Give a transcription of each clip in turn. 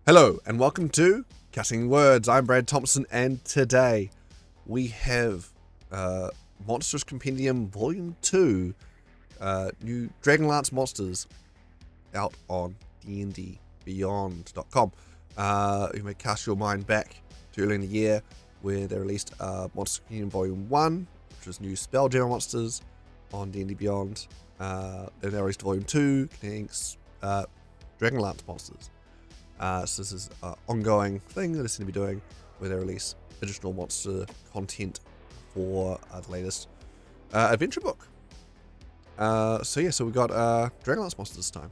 Hello and welcome to Cutting Words. I'm Brad Thompson and today we have Monstrous Compendium Volume 2, new Dragonlance monsters out on dndbeyond.com. You may cast your mind back to early in the year where they released Monstrous Compendium Volume 1, which was new Spelljammer monsters on D&D Beyond. Then they released Volume 2 containing Dragonlance monsters. So this is an ongoing thing that they seem to be doing where they release additional monster content for the latest adventure book. So we got Dragonlance monsters this time.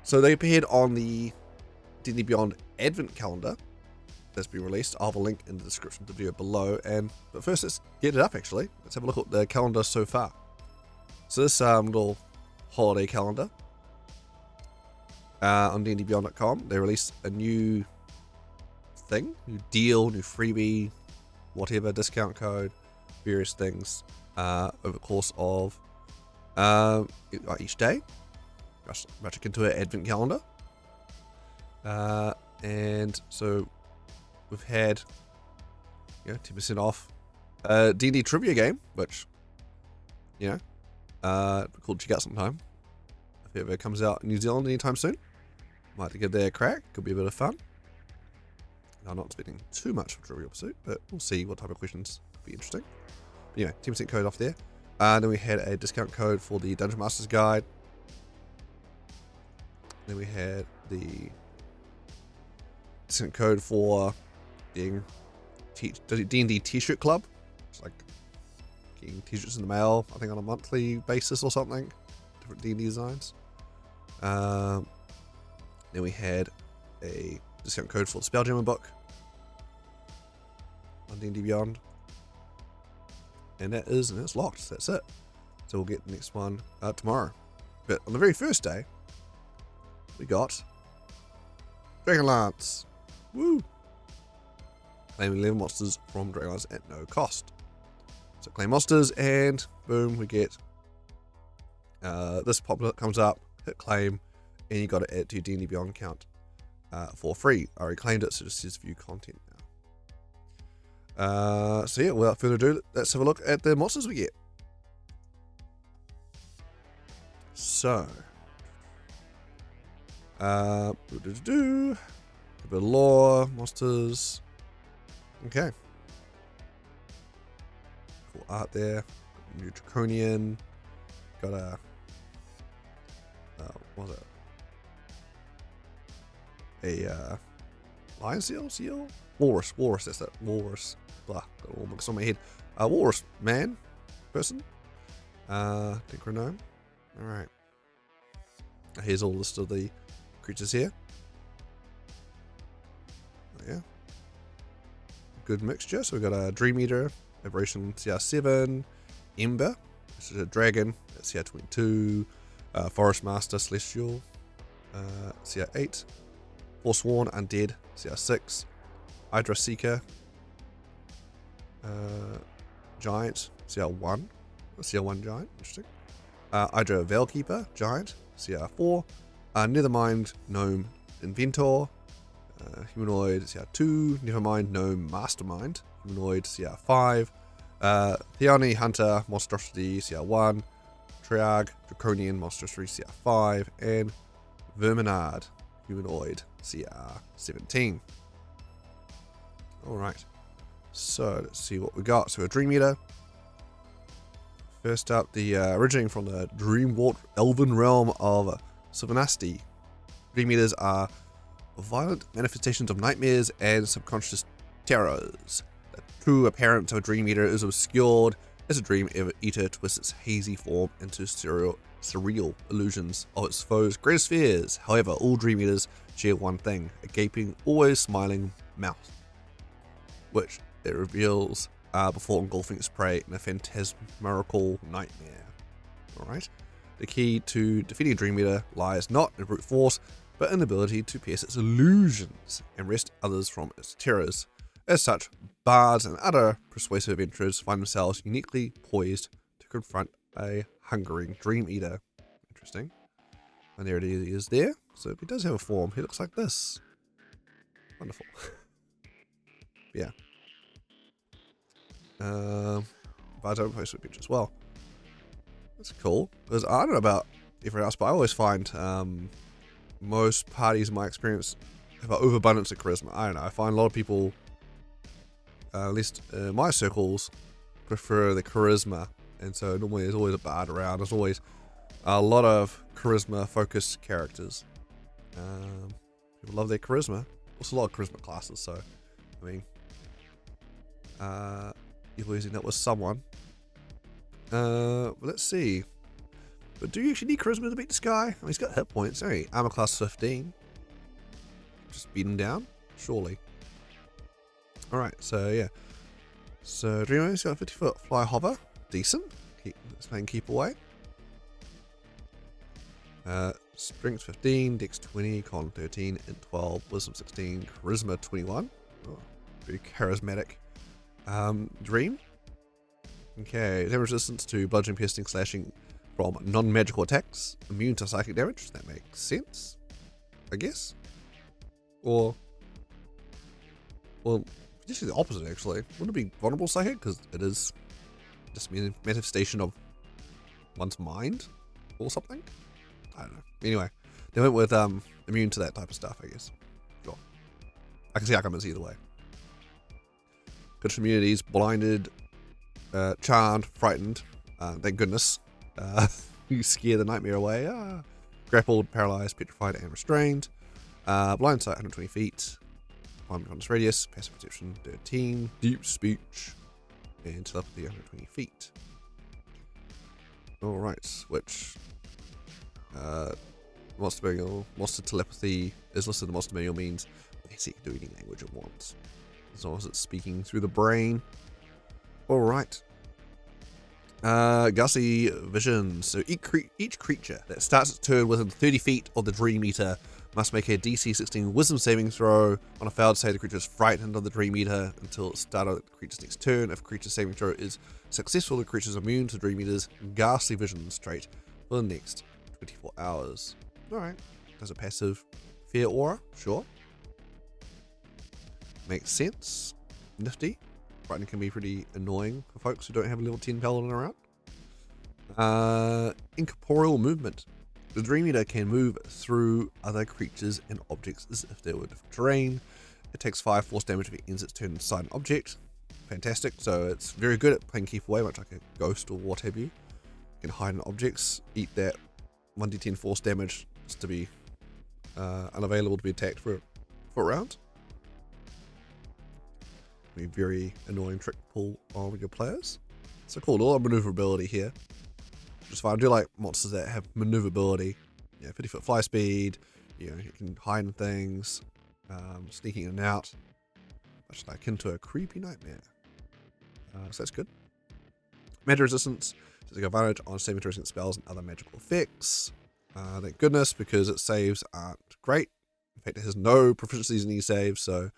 So they appeared on the D&D Beyond Advent calendar that's been released. I'll have a link in the description of the video below. But first, let's get it up actually. Let's have a look at the calendar so far. So this little holiday calendar. On dndbeyond.com, they released a new thing, new deal, new freebie, whatever, discount code, various things over the course of each day. Magic into an advent calendar. And so we've had 10% off a D&D trivia game, which, cool to check out sometime. If it ever comes out in New Zealand anytime soon. Might have to give that a crack. Could be a bit of fun. I'm not expecting too much of Trivial Pursuit, but we'll see what type of questions could be interesting. But anyway, 10% code off there. Then we had a discount code for the Dungeon Master's Guide. Then we had the discount code for being D&D T-shirt club. It's like getting T-shirts in the mail, I think on a monthly basis or something. Different D&D designs. Then we had a discount code for the Spelljammer book on D&D Beyond. And it's locked. That's it. So we'll get the next one tomorrow. But on the very first day, we got Dragonlance. Woo! Claim 11 monsters from Dragonlance at no cost. So claim monsters and boom, we get this pop-up comes up, hit claim, and you got to add to your D&D Beyond account for free. I already claimed it, so it just says view content now. So without further ado, let's have a look at the monsters we get. So, a bit of lore, monsters. Okay. Cool art there. New Draconian. Got a what was it? A lion seal? Walrus, that's it. Walrus. Blah, got it all mixed on my head. Walrus man, person. Necronome. Alright. Here's all the list of the creatures here. Oh, yeah. Good mixture. So we've got a Dream Eater, Aberration CR7, Ember, this is a dragon, that's CR22, Forest Master Celestial, CR8, Forsworn Undead, CR6, Hydra Seeker, Giant, CR1 Giant, interesting, Hydra Veilkeeper, Giant, CR4, Nethermind Gnome Inventor, Humanoid, CR2, Nevermind Gnome Mastermind, Humanoid, CR5, Theoni Hunter Monstrosity, CR1, Triarch Draconian Monstrosity, CR5, and Verminard Humanoid, CR17. Alright, so let's see what we got. So a Dream Eater. First up, the originating from the dream-warped elven realm of Sylvanasti. Dream Eaters are violent manifestations of nightmares and subconscious terrors. The true appearance of a Dream Eater is obscured as a Dream Eater twists its hazy form into surreal illusions of its foes' greatest fears. However, all Dream Eaters share one thing: a gaping, always smiling mouth, which it reveals before engulfing its prey in a phantasmagorical nightmare. Alright. The key to defeating a Dream Eater lies not in brute force, but in the ability to pierce its illusions and wrest others from its terrors. As such, bards and other persuasive adventurers find themselves uniquely poised to confront a hungering Dream Eater. Interesting. And there it is there. So if he does have a form, he looks like this. Wonderful. Yeah. But I don't post a picture as well. That's cool. Because I don't know about everyone else, but I always find most parties, in my experience, have an overabundance of charisma. I don't know. I find a lot of people, at least in my circles, prefer the charisma. And so normally there's always a bard around. There's always a lot of charisma-focused characters. People love their charisma. Also a lot of charisma classes, so, I mean, you're losing that with someone. Let's see. But do you actually need charisma to beat this guy? I mean, he's got hit points. Hey, armor class 15. Just beat him down? Surely. Alright, so yeah. So Dreamer's got a 50-foot fly hover. Decent. Let's play and keep away. Strength 15, Dex 20, Con 13, Int 12, Wisdom 16, Charisma 21. Oh, very charismatic. Dream. Okay, damage resistance to bludgeoning, piercing, slashing from non-magical attacks. Immune to psychic damage. That makes sense, I guess. Or, well, potentially the opposite actually. Wouldn't it be vulnerable psychic? Because it is just a manifestation of one's mind or something. I don't know. Anyway, they went with immune to that type of stuff, I guess. Sure. I can see arguments either way. Good immunities, blinded, charmed, frightened. Thank goodness. You scare the nightmare away. Grappled, paralyzed, petrified, and restrained. Blind sight, 120 feet. 1 bonus radius, passive perception, 13. Deep speech, and telepathy, 120 feet. Alright, which monster telepathy is listed in the monster manual, means basically do any language it wants, as long as it's speaking through the brain. Alright. Ghastly vision. So each creature that starts its turn within 30 feet of the Dream Eater must make a DC 16 Wisdom saving throw. On a failed save, the creature is frightened of the Dream Eater until the start of the creature's next turn. If the creature's saving throw is successful, the creature is immune to Dream Eater's Ghastly Vision trait for the next 24 hours. Alright. Does a passive fear aura? Sure. Makes sense. Nifty. Frightening can be pretty annoying for folks who don't have a level 10 paladin around. Incorporeal movement. The Dream Eater can move through other creatures and objects as if they were different terrain. It takes 5 force damage if it ends its turn inside an object. Fantastic. So it's very good at playing keep away, much like a ghost or what have you. You can hide in objects, eat that 1d10 force damage just to be unavailable to be attacked for a round. Be very annoying trick pull on your players. So cool, a lot of maneuverability here. Just fine. I do like monsters that have maneuverability. Yeah, 50-foot fly speed. You know, you can hide in things, sneaking in and out. Much like into a creepy nightmare. So that's good. Magic resistance. So take advantage on saving throws against spells and other magical effects. Thank goodness, because its saves aren't great. In fact, it has no proficiencies in these saves, so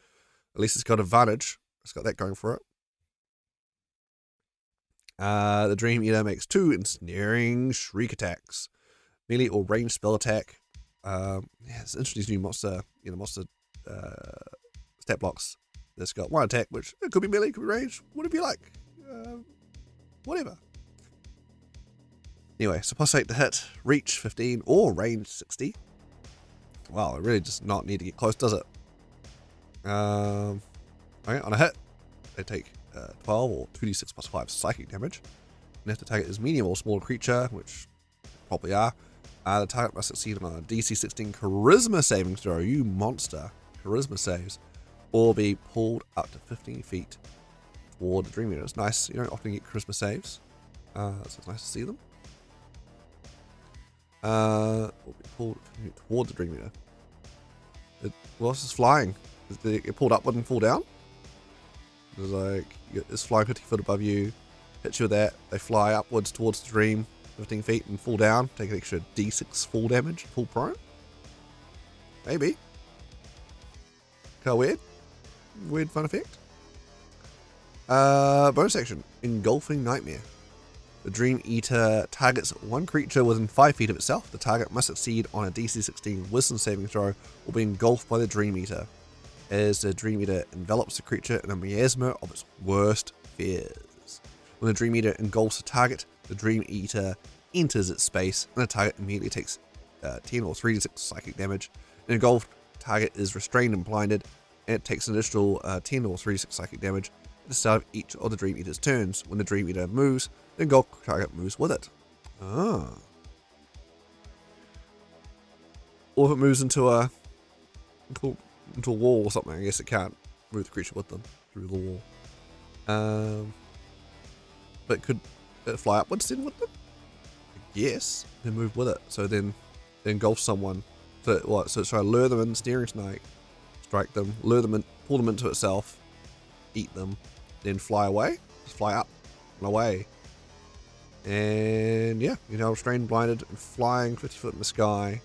at least it's got advantage. It's got that going for it. The Dream Eater makes 2 ensnaring shriek attacks. Melee or ranged spell attack. Yeah, it's interesting, these new monster, monster stat blocks. It's got 1 attack, which it could be melee, could be ranged, whatever you like. Whatever. Anyway, so plus 8 to hit, reach 15, or range 60. Wow, it really does not need to get close, does it? Okay, on a hit, they take 12 or 2d6 plus 5 psychic damage. And if the target is medium or small creature, which probably are, the target must succeed on a DC 16 charisma saving throw, you monster, charisma saves, or be pulled up to 15 feet toward the Dream Eater. It's nice, you don't often get charisma saves, so it's nice to see them. Or be pulled toward the Dream Eater. Well, this is flying. Did it get pulled upward and fall down? It's like, it's flying 50 foot above you, hit you with that, they fly upwards towards the Dream, 15 feet, and fall down, take an extra d6 fall damage, fall prone? Maybe. Kind of weird. Weird fun effect. Bonus action, Engulfing Nightmare. The Dream Eater targets one creature within 5 feet of itself. The target must succeed on a DC 16 Wisdom saving throw or be engulfed by the Dream Eater, as the Dream Eater envelops the creature in a miasma of its worst fears. When the Dream Eater engulfs a target, the Dream Eater enters its space, and the target immediately takes 10 or 3d6 psychic damage. An engulfed target is restrained and blinded, and it takes an additional 10 or 3d6 psychic damage at the start of each of the Dream Eater's turns. When the Dream Eater moves, the engulfed target moves with it. Ah. Or if it moves into a wall or something, I guess it can't move the creature with them through the wall. But could it fly upwards then with them? Yes, then move with it. So then engulf someone. So what? So try to lure them in, Steering Snake, strike them, lure them in, pull them into itself, eat them, then fly away. Just fly up and away. And yeah, you know, restrained, blinded, and flying 50 foot in the sky.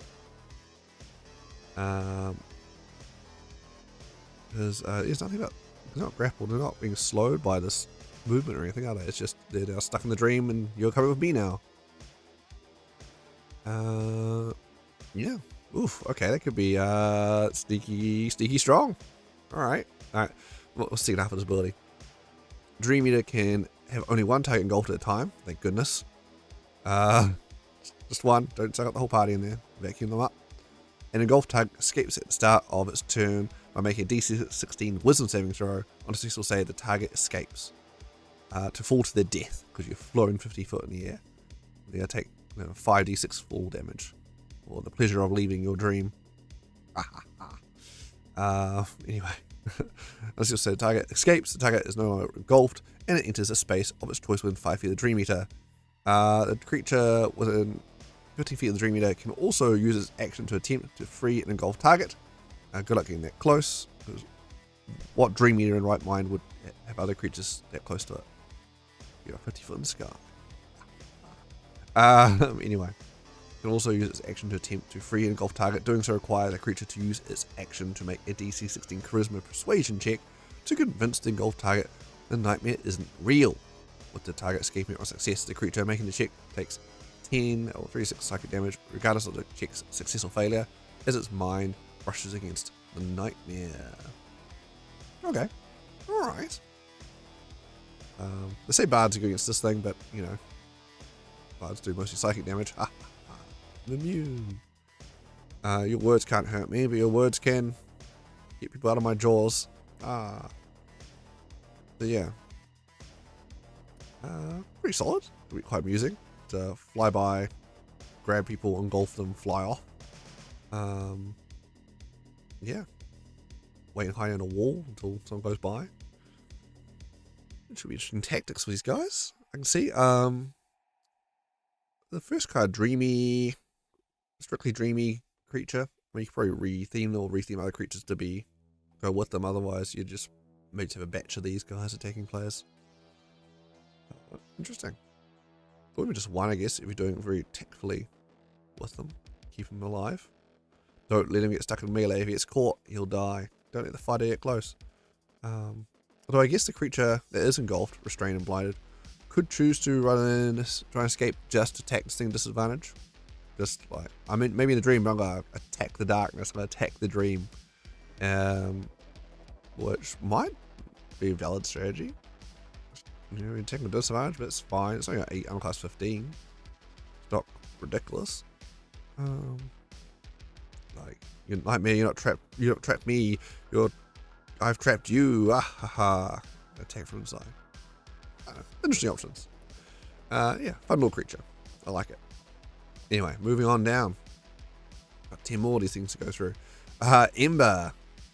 There's nothing about, they're not grappled, they're not being slowed by this movement or anything, are they? It's just they're now stuck in the dream and you're coming with me now. Yeah. Oof, okay, that could be sneaky strong. Alright. We'll see it after this ability. Dream Eater can have only one target engulfed at a time, thank goodness. Just one, don't suck up the whole party in there, vacuum them up. An engulfed target escapes at the start of its turn by making a DC 16 Wisdom saving throw. On a successful save, the target escapes to fall to their death, because you're floating 50 foot in the air. They're going to take 5d6 fall damage, or the pleasure of leaving your dream. Anyway, as you said, the target escapes, the target is no longer engulfed, and it enters a space of its choice within 5 feet of the Dream Eater. The creature within 15 feet of the Dream Eater can also use its action to attempt to free an engulfed target. Good luck getting that close, because what Dream Eater in right mind would have other creatures that close to it? You're 50 foot in the sky. Anyway, can also use its action to attempt to free an engulfed target. Doing so requires the creature to use its action to make a DC 16 Charisma Persuasion check to convince the engulfed target the nightmare isn't real. With the target escaping on success, the creature making the check takes 10 or 36 psychic damage, regardless of the check's success or failure, as its mind brushes against the nightmare. Okay, alright. They say bards are good against this thing, but you know, bards do mostly psychic damage. I'm immune. Your words can't hurt me, but your words can get people out of my jaws. But yeah. Pretty solid. Pretty quite amusing. To fly by, grab people, engulf them, fly off. Yeah. Wait and hide in a wall until someone goes by. It should be interesting tactics for these guys. I can see. The first card, dreamy, strictly dreamy creature. I mean, you could probably retheme other creatures to go with them. Otherwise, you just maybe have a batch of these guys attacking players. Interesting. Thought maybe just one, I guess, if you're doing it very tactfully with them. Keep him alive. Don't let him get stuck in melee. If he gets caught, he'll die. Don't let the fighter get close. Although I guess the creature that is engulfed, restrained and blinded, could choose to run in, try and escape just to attack this thing disadvantage. Just like, I mean, maybe in the dream, I'm going to attack the darkness, I'm going to attack the dream. Which might be a valid strategy. You know, attacking with disadvantage, but it's fine. It's only got 8, I'm class 15. It's not ridiculous. Like, you're nightmare, you don't trap me, I've trapped you, attack from inside. Interesting options. Yeah, fun little creature. I like it. Anyway, moving on down. Got 10 more of these things to go through. Ember,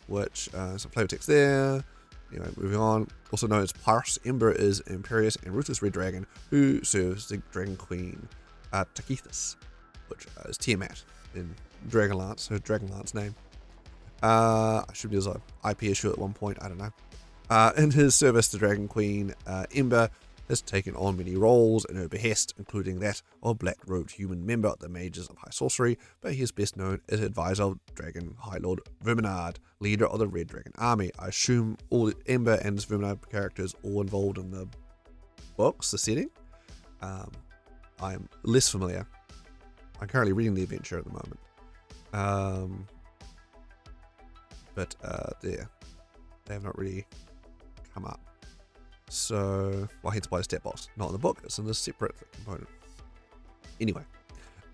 which, some flavor text there. Anyway, moving on. Also known as Pyrrhus, Ember is an imperious and ruthless red dragon who serves the Dragon Queen Takithis, which is Tiamat in Dragonlance, her Dragonlance name. I should be as an IP issue at one point, I don't know. In his service, the Dragon Queen Ember has taken on many roles in her behest, including that of black-robed human member of the Mages of High Sorcery, but he is best known as advisor of Dragon High Lord Verminard, leader of the Red Dragon Army. I assume all Ember and his Verminard characters all involved in the books, the setting. I'm less familiar. I'm currently reading the adventure at the moment. But they have not really come up. So, well, hence why the stat box, not in the book, it's in this separate component. Anyway,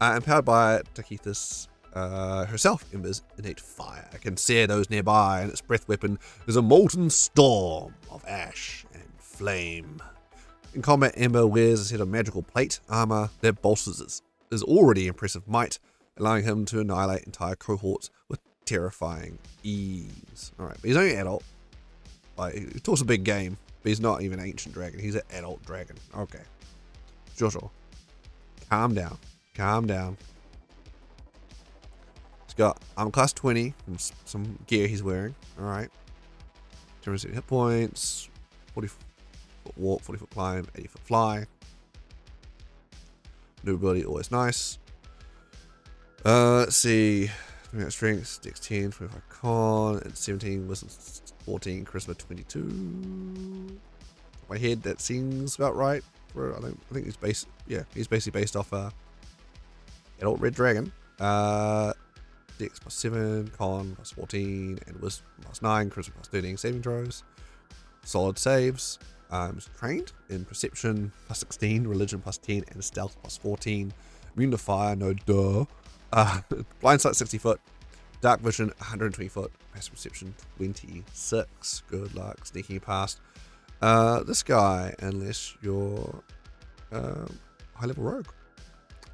empowered by Takithis herself, Ember's innate fire can sear those nearby, and its breath weapon is a molten storm of ash and flame. In combat, Ember wears a set of magical plate armor that bolsters his already impressive might, allowing him to annihilate entire cohorts with terrifying ease. Alright, but he's only an adult. Like, he talks a big game, but he's not even an ancient dragon. He's an adult dragon. Okay. Sure. Calm down. Calm down. He's got armor class 20 from some gear he's wearing. Alright. 200 hit points. 40 foot walk, 40 foot climb, 80 foot fly. Maneuverability, always nice. Let's see. Strength, Dex 10, 25 con, and 17, Wisdom 14, Charisma 22. My head, that seems about right. I think he's based. Yeah, he's basically based off adult red dragon. Dex plus 7, con plus 14, and Wisdom plus 9, Charisma plus 13 saving throws. Solid saves. He's trained in Perception plus 16, Religion plus 10, and Stealth plus 14. Immune to fire, no duh. Blind sight 60 foot, dark vision 120 foot, passive perception 26. Good luck sneaking past this guy unless you're high level rogue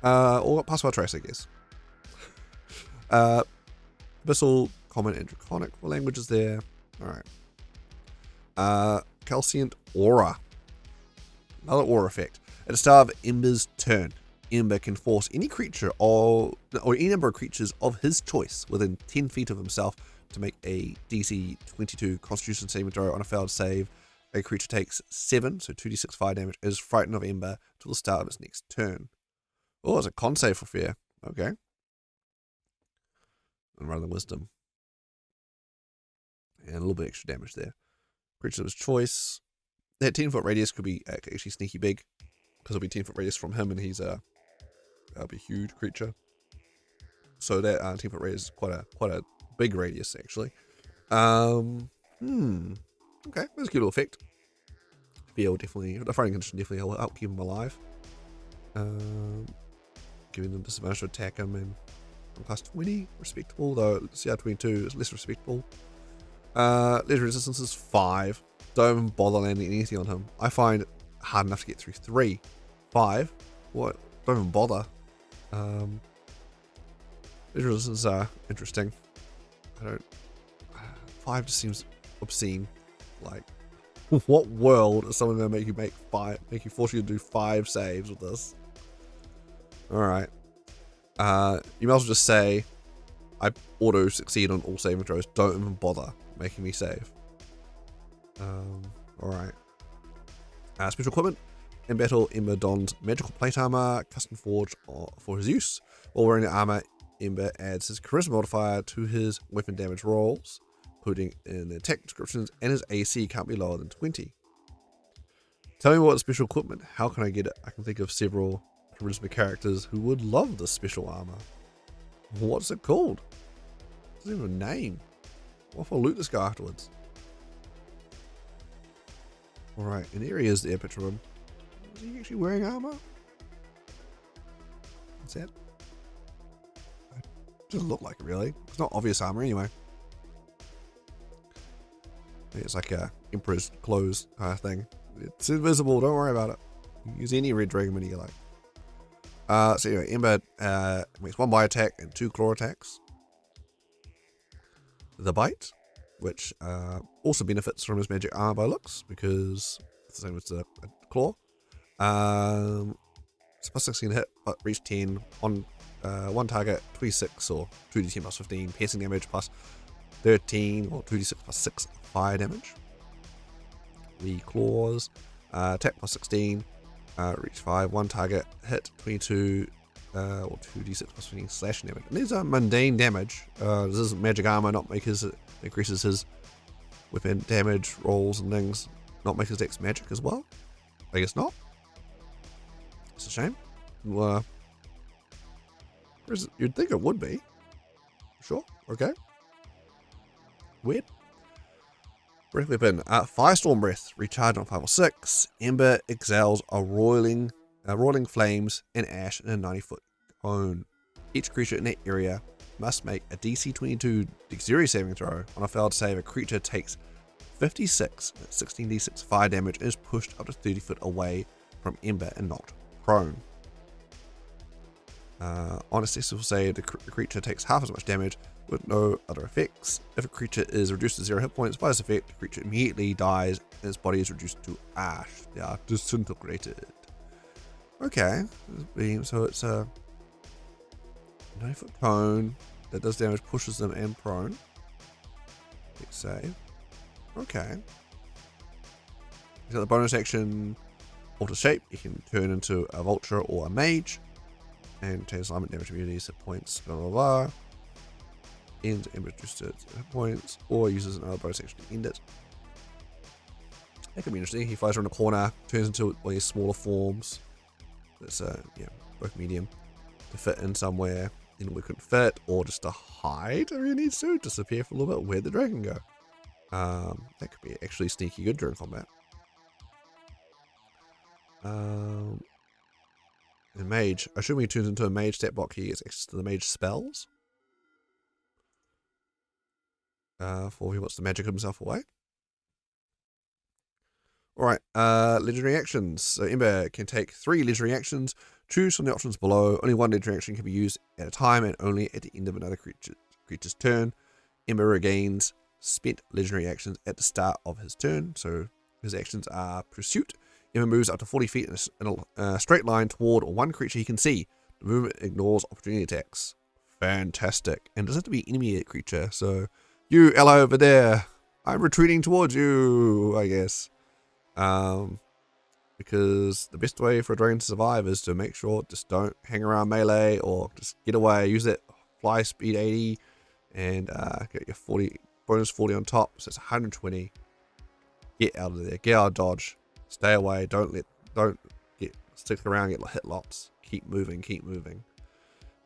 or password trace, I guess. Abyssal, Common, and Draconic languages there. All right. Calcient Aura, another aura effect. At the start of Ember's turn, Ember can force any creature or any number of creatures of his choice within 10 feet of himself to make a DC 22 Constitution saving throw. On a failed save, a creature takes 7, so 2d6 fire damage, is frightened of Ember till the start of its next turn. Oh, it's a con save for fear. Okay. And rather than wisdom. And a little bit extra damage there. Creature of his choice. That 10-foot radius could be actually sneaky big, because it'll be 10-foot radius from him, and he's that'll be a huge creature. So that 10-foot radius is quite a big radius actually. Okay, that's a good little effect. Fear definitely, the fighting condition definitely will help keep him alive. Giving them disadvantage to attack him, and class 20, respectable, though CR22 is less respectable. Leisure resistance is 5. Don't even bother landing anything on him. I find it hard enough to get through 3. 5? What? Don't even bother. Leisure resistance are interesting. 5 just seems obscene. Like, what world is someone going to make you force you to do 5 saves with this? Alright. You might as well just say, I auto succeed on all saving throws. Don't even bother making me save. Alright. Special equipment. In battle, Ember dons magical plate armor, custom forged for his use. While wearing the armor, Ember adds his charisma modifier to his weapon damage rolls, including in the attack descriptions, and his AC can't be lower than 20. Tell me what special equipment. How can I get it? I can think of several charisma characters who would love this special armor. What's it called? It doesn't even have a name. What if I loot this guy afterwards? Alright, and there he is there, picture of him. Is he actually wearing armor? What's that? It doesn't look like it, really. It's not obvious armor anyway. It's like a Emperor's clothes kind of thing. It's invisible, don't worry about it. Use any red dragon mini you like. So anyway, Ember makes 1 bite attack and 2 claw attacks. The bite, which also benefits from his magic armor by looks, because it's the same as the claw. It's plus 16 hit, but reach 10 on 1 target, 26 or 2d10 plus 15 piercing damage plus 13 or 2d6 plus 6 fire damage. The claws, attack plus 16, reach 5, 1 target, hit 22 or 2d6 plus 15 slashing damage. And these are mundane damage. This is magic armor, not increases his weapon damage rolls and things, not make his dex magic as well. I guess not. It's a shame. Well, you'd think it would be. Sure. Okay. Weird. Breath weapon. Firestorm breath. Recharge on 5 or 6. Ember exhales a roiling flames and ash in a 90-foot cone. Each creature in that area must make a DC 22 dexterity saving throw. On a failed save, a creature takes 56 16d6 fire damage and is pushed up to 30 foot away from Ember and knocked prone. On a successful save, the creature takes half as much damage with no other effects. If a creature is reduced to 0 hit points by this effect, the creature immediately dies and its body is reduced to ash. They are disintegrated. Okay, so it's a 9-foot cone that does damage, pushes them and prone. Quick save. Okay. He's got the bonus action, alter shape. You can turn into a vulture or a mage. And take alignment damage immunities, hit points, blah blah blah. Ends and reduces hit points, or uses another bonus action to end it. That could be interesting. He flies around a corner, turns into one of these smaller forms. That's both medium to fit in somewhere. Then we couldn't fit, or just to hide if he needs to, disappear for a little bit. Where'd the dragon go? That could be actually sneaky good during combat. And mage. Assuming he turns into a mage stat block, he gets access to the mage spells. For he wants to magic himself away. Alright, legendary actions. So Ember can take 3 legendary actions. Choose from the options below. Only 1 legendary action can be used at a time and only at the end of another creature's turn. Ember regains spent legendary actions at the start of his turn. So his actions are Pursuit. Ember moves up to 40 feet in a straight line toward one creature he can see. The movement ignores opportunity attacks. Fantastic. And it doesn't have to be an enemy creature. So, you, ally over there, I'm retreating towards you, I guess. Because the best way for a dragon to survive is to make sure just don't hang around melee or just get away. Use that fly speed 80 and get your 40 bonus 40 on top. So it's 120. Get out of there. Get out of dodge. Stay away. Don't stick around and get hit lots. Keep moving. Keep moving.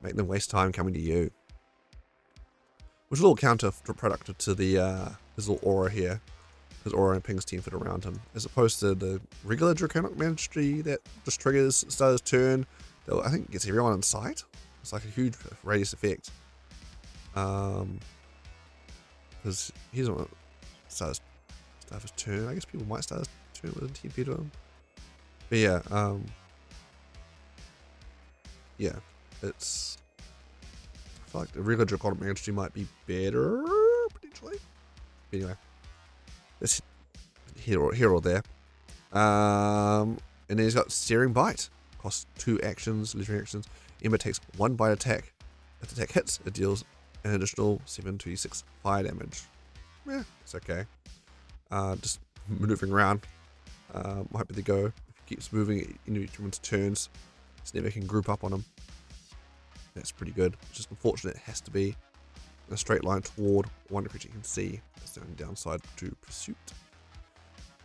Make them waste time coming to you. Which is a little counterproductive to the his little aura here. His aura and pings 10 foot around him, as opposed to the regular draconic magic that just triggers start his turn. That I think gets everyone in sight. It's like a huge radius effect. Because he doesn't want to start his turn. I guess people might start his turn within 10 feet of him. But yeah, it's. I feel like the regular draconic magic might be better potentially. But anyway. It's here or there. And then he's got Searing Bite. Costs 2 actions, legendary actions. Ember takes 1 bite attack. If the attack hits, it deals an additional 7d6 fire damage. Yeah, it's okay. Just maneuvering around. Might be the go. If he keeps moving into each one's turns, it's never can group up on him. That's pretty good. It's just unfortunate it has to be in a straight line toward one creature you can see. That's the only downside to Pursuit.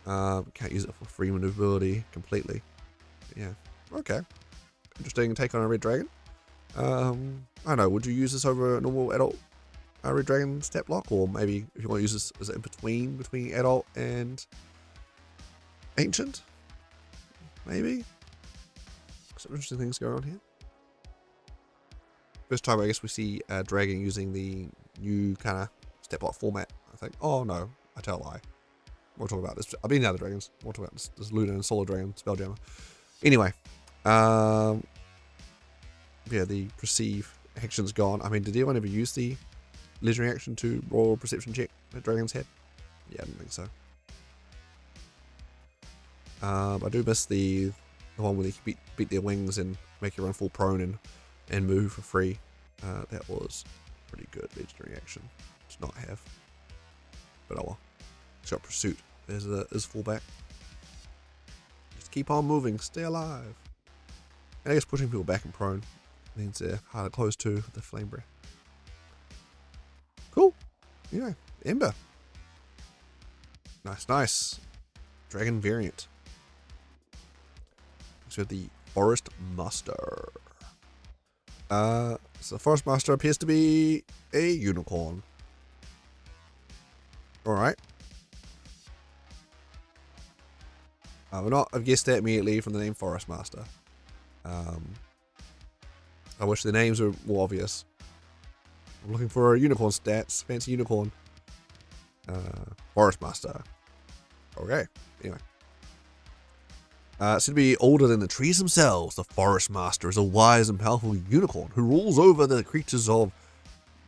Can't use it for free maneuverability completely. But yeah, okay. Interesting take on a red dragon. I don't know, would you use this over a normal adult red dragon stat block? Or maybe if you want to use this as in between adult and ancient? Maybe? Some interesting things going on here. First time I guess we see a dragon using the new kind of stat block format, I think. Oh no, I tell a lie. We'll talk about this. I've been the other dragons. We'll talk about this Luna and Solar Dragon, Spelljammer. Anyway, yeah, the perceive action's gone. I mean, did anyone ever use the legendary action to roll perception check that dragons had? Yeah, I didn't think so. I do miss the one where they beat their wings and make you run full prone and move for free. That was pretty good legendary action to not have. But oh well. Shot Pursuit is fallback. Just keep on moving, stay alive. And I guess pushing people back and prone means they're harder close to with the flame breath. Cool. Anyway, Ember. Nice. Dragon variant. So the Forest Master. So the Forest Master appears to be a unicorn. Alright. I would not have guessed that immediately from the name Forest Master. I wish the names were more obvious. I'm looking for unicorn stats. Fancy unicorn. Forest Master. Okay. Anyway. Said to be older than the trees themselves, the Forest Master is a wise and powerful unicorn who rules over the creatures of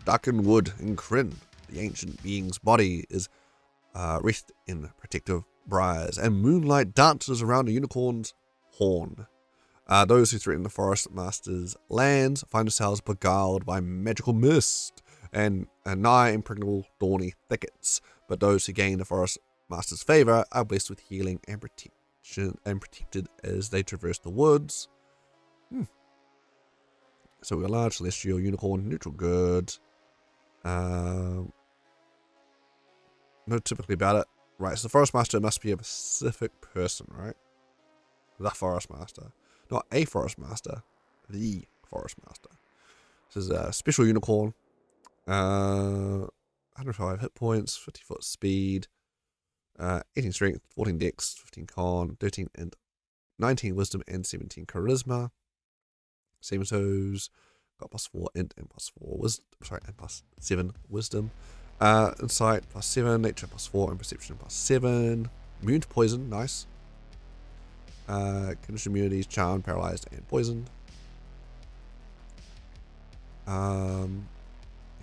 Darkenwood and Kryn. The ancient being's body is wreathed in protective briars, and moonlight dances around a unicorn's horn. Those who threaten the Forest Master's lands find themselves beguiled by magical mist and nigh impregnable thorny thickets, but those who gain the Forest Master's favour are blessed with healing and protected as they traverse the woods. So we're a large celestial unicorn, neutral good. No typically about it. Right, so the Forest Master must be a specific person, right? The Forest Master. Not a Forest Master. The Forest Master. This is a special unicorn. 105 hit points, 50 foot speed, 18 strength, 14 dex, 15 con, 13 and 19 wisdom, and 17 charisma. Same toes, got +4 int and +4 wisdom. Sorry, and +7 wisdom. Insight +7, nature +4, and perception +7. Immune to poison, nice. Condition immunities, charmed, paralyzed, and poisoned. Yeah,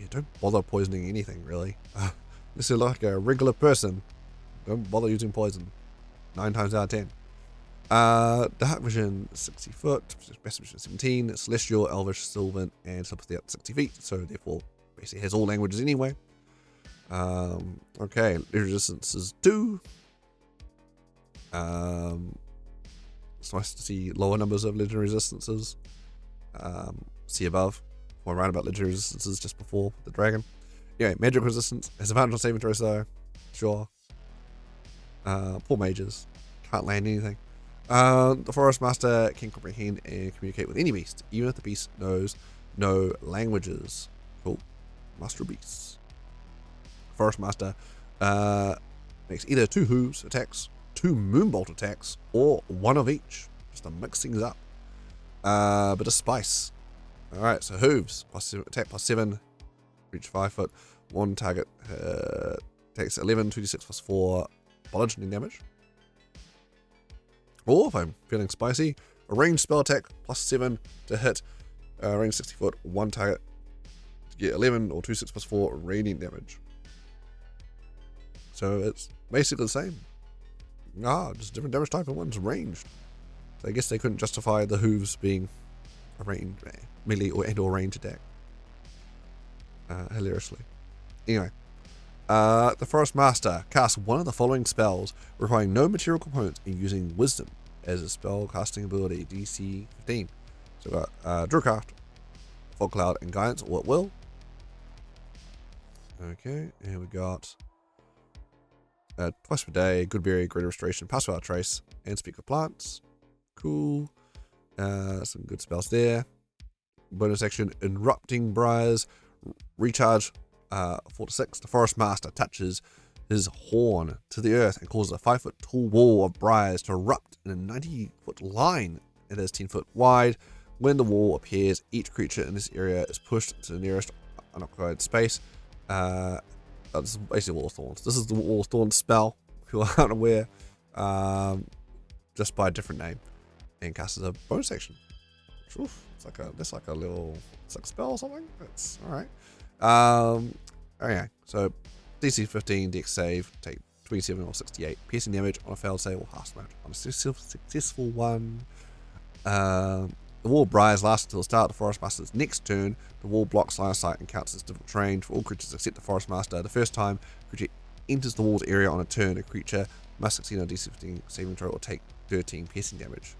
don't bother poisoning anything really. This is like a regular person. Don't bother using poison. 9 times out of 10. Dark vision 60 foot, best vision 17, celestial, elvish, sylvan, and telepathy up to 60 feet. So therefore, basically has all languages anyway. Okay, resistance is 2. It's nice to see lower numbers of legendary resistances. See above. Or around about legendary resistances just before the dragon. Anyway, magic resistance has advantage on saving throws though. Sure. Poor mages. Can't land anything. The Forest Master can comprehend and communicate with any beast, even if the beast knows no languages. Cool. Master of Beasts. Forest Master makes either 2 hooves attacks, 2 moonbolt attacks, or 1 of each, just to mix things up. Bit of spice. Alright, so hooves, attack +7, reach 5 foot, 1 target takes 11, 2d6 +4 bludgeoning damage. Or if I'm feeling spicy, a ranged spell attack +7 to hit, range 60 foot, 1 target to get 11 or 2d6 +4 radiant damage. So it's basically the same. Just different damage type and one's ranged. So I guess they couldn't justify the hooves being a range, melee or range attack. Hilariously. Anyway. The Forest Master casts one of the following spells requiring no material components and using Wisdom as a spell casting ability, DC 15. So we've got Drillcraft, Fog Cloud, and Guidance, or at will. Okay, and we got Twice per Day, Goodberry, Greater Restoration, Pass Without Trace, and Speak with Plants. Cool. Some good spells there. Bonus action, Interrupting Briars, Recharge 4 to 6. The Forest Master touches his horn to the earth and causes a 5 foot tall wall of briars to erupt in a 90 foot line. It is 10 foot wide. When the wall appears, each creature in this area is pushed to the nearest unoccupied space. This is basically Wall of Thorns. This is the Wall of Thorns spell, if you aren't aware, just by a different name, and casts as a bonus action. Oof, it's like a little spell or something. That's all right. Okay, so DC 15, Dex save, take 27 or 68 piercing damage on a failed save or half damage on a successful one. The wall briars last until the start of the Forest Master's next turn. The wall blocks line of sight and counts as difficult terrain for all creatures except the Forest Master. The first time a creature enters the wall's area on a turn, a creature must succeed on a DC 15 saving throw or take 13 piercing damage.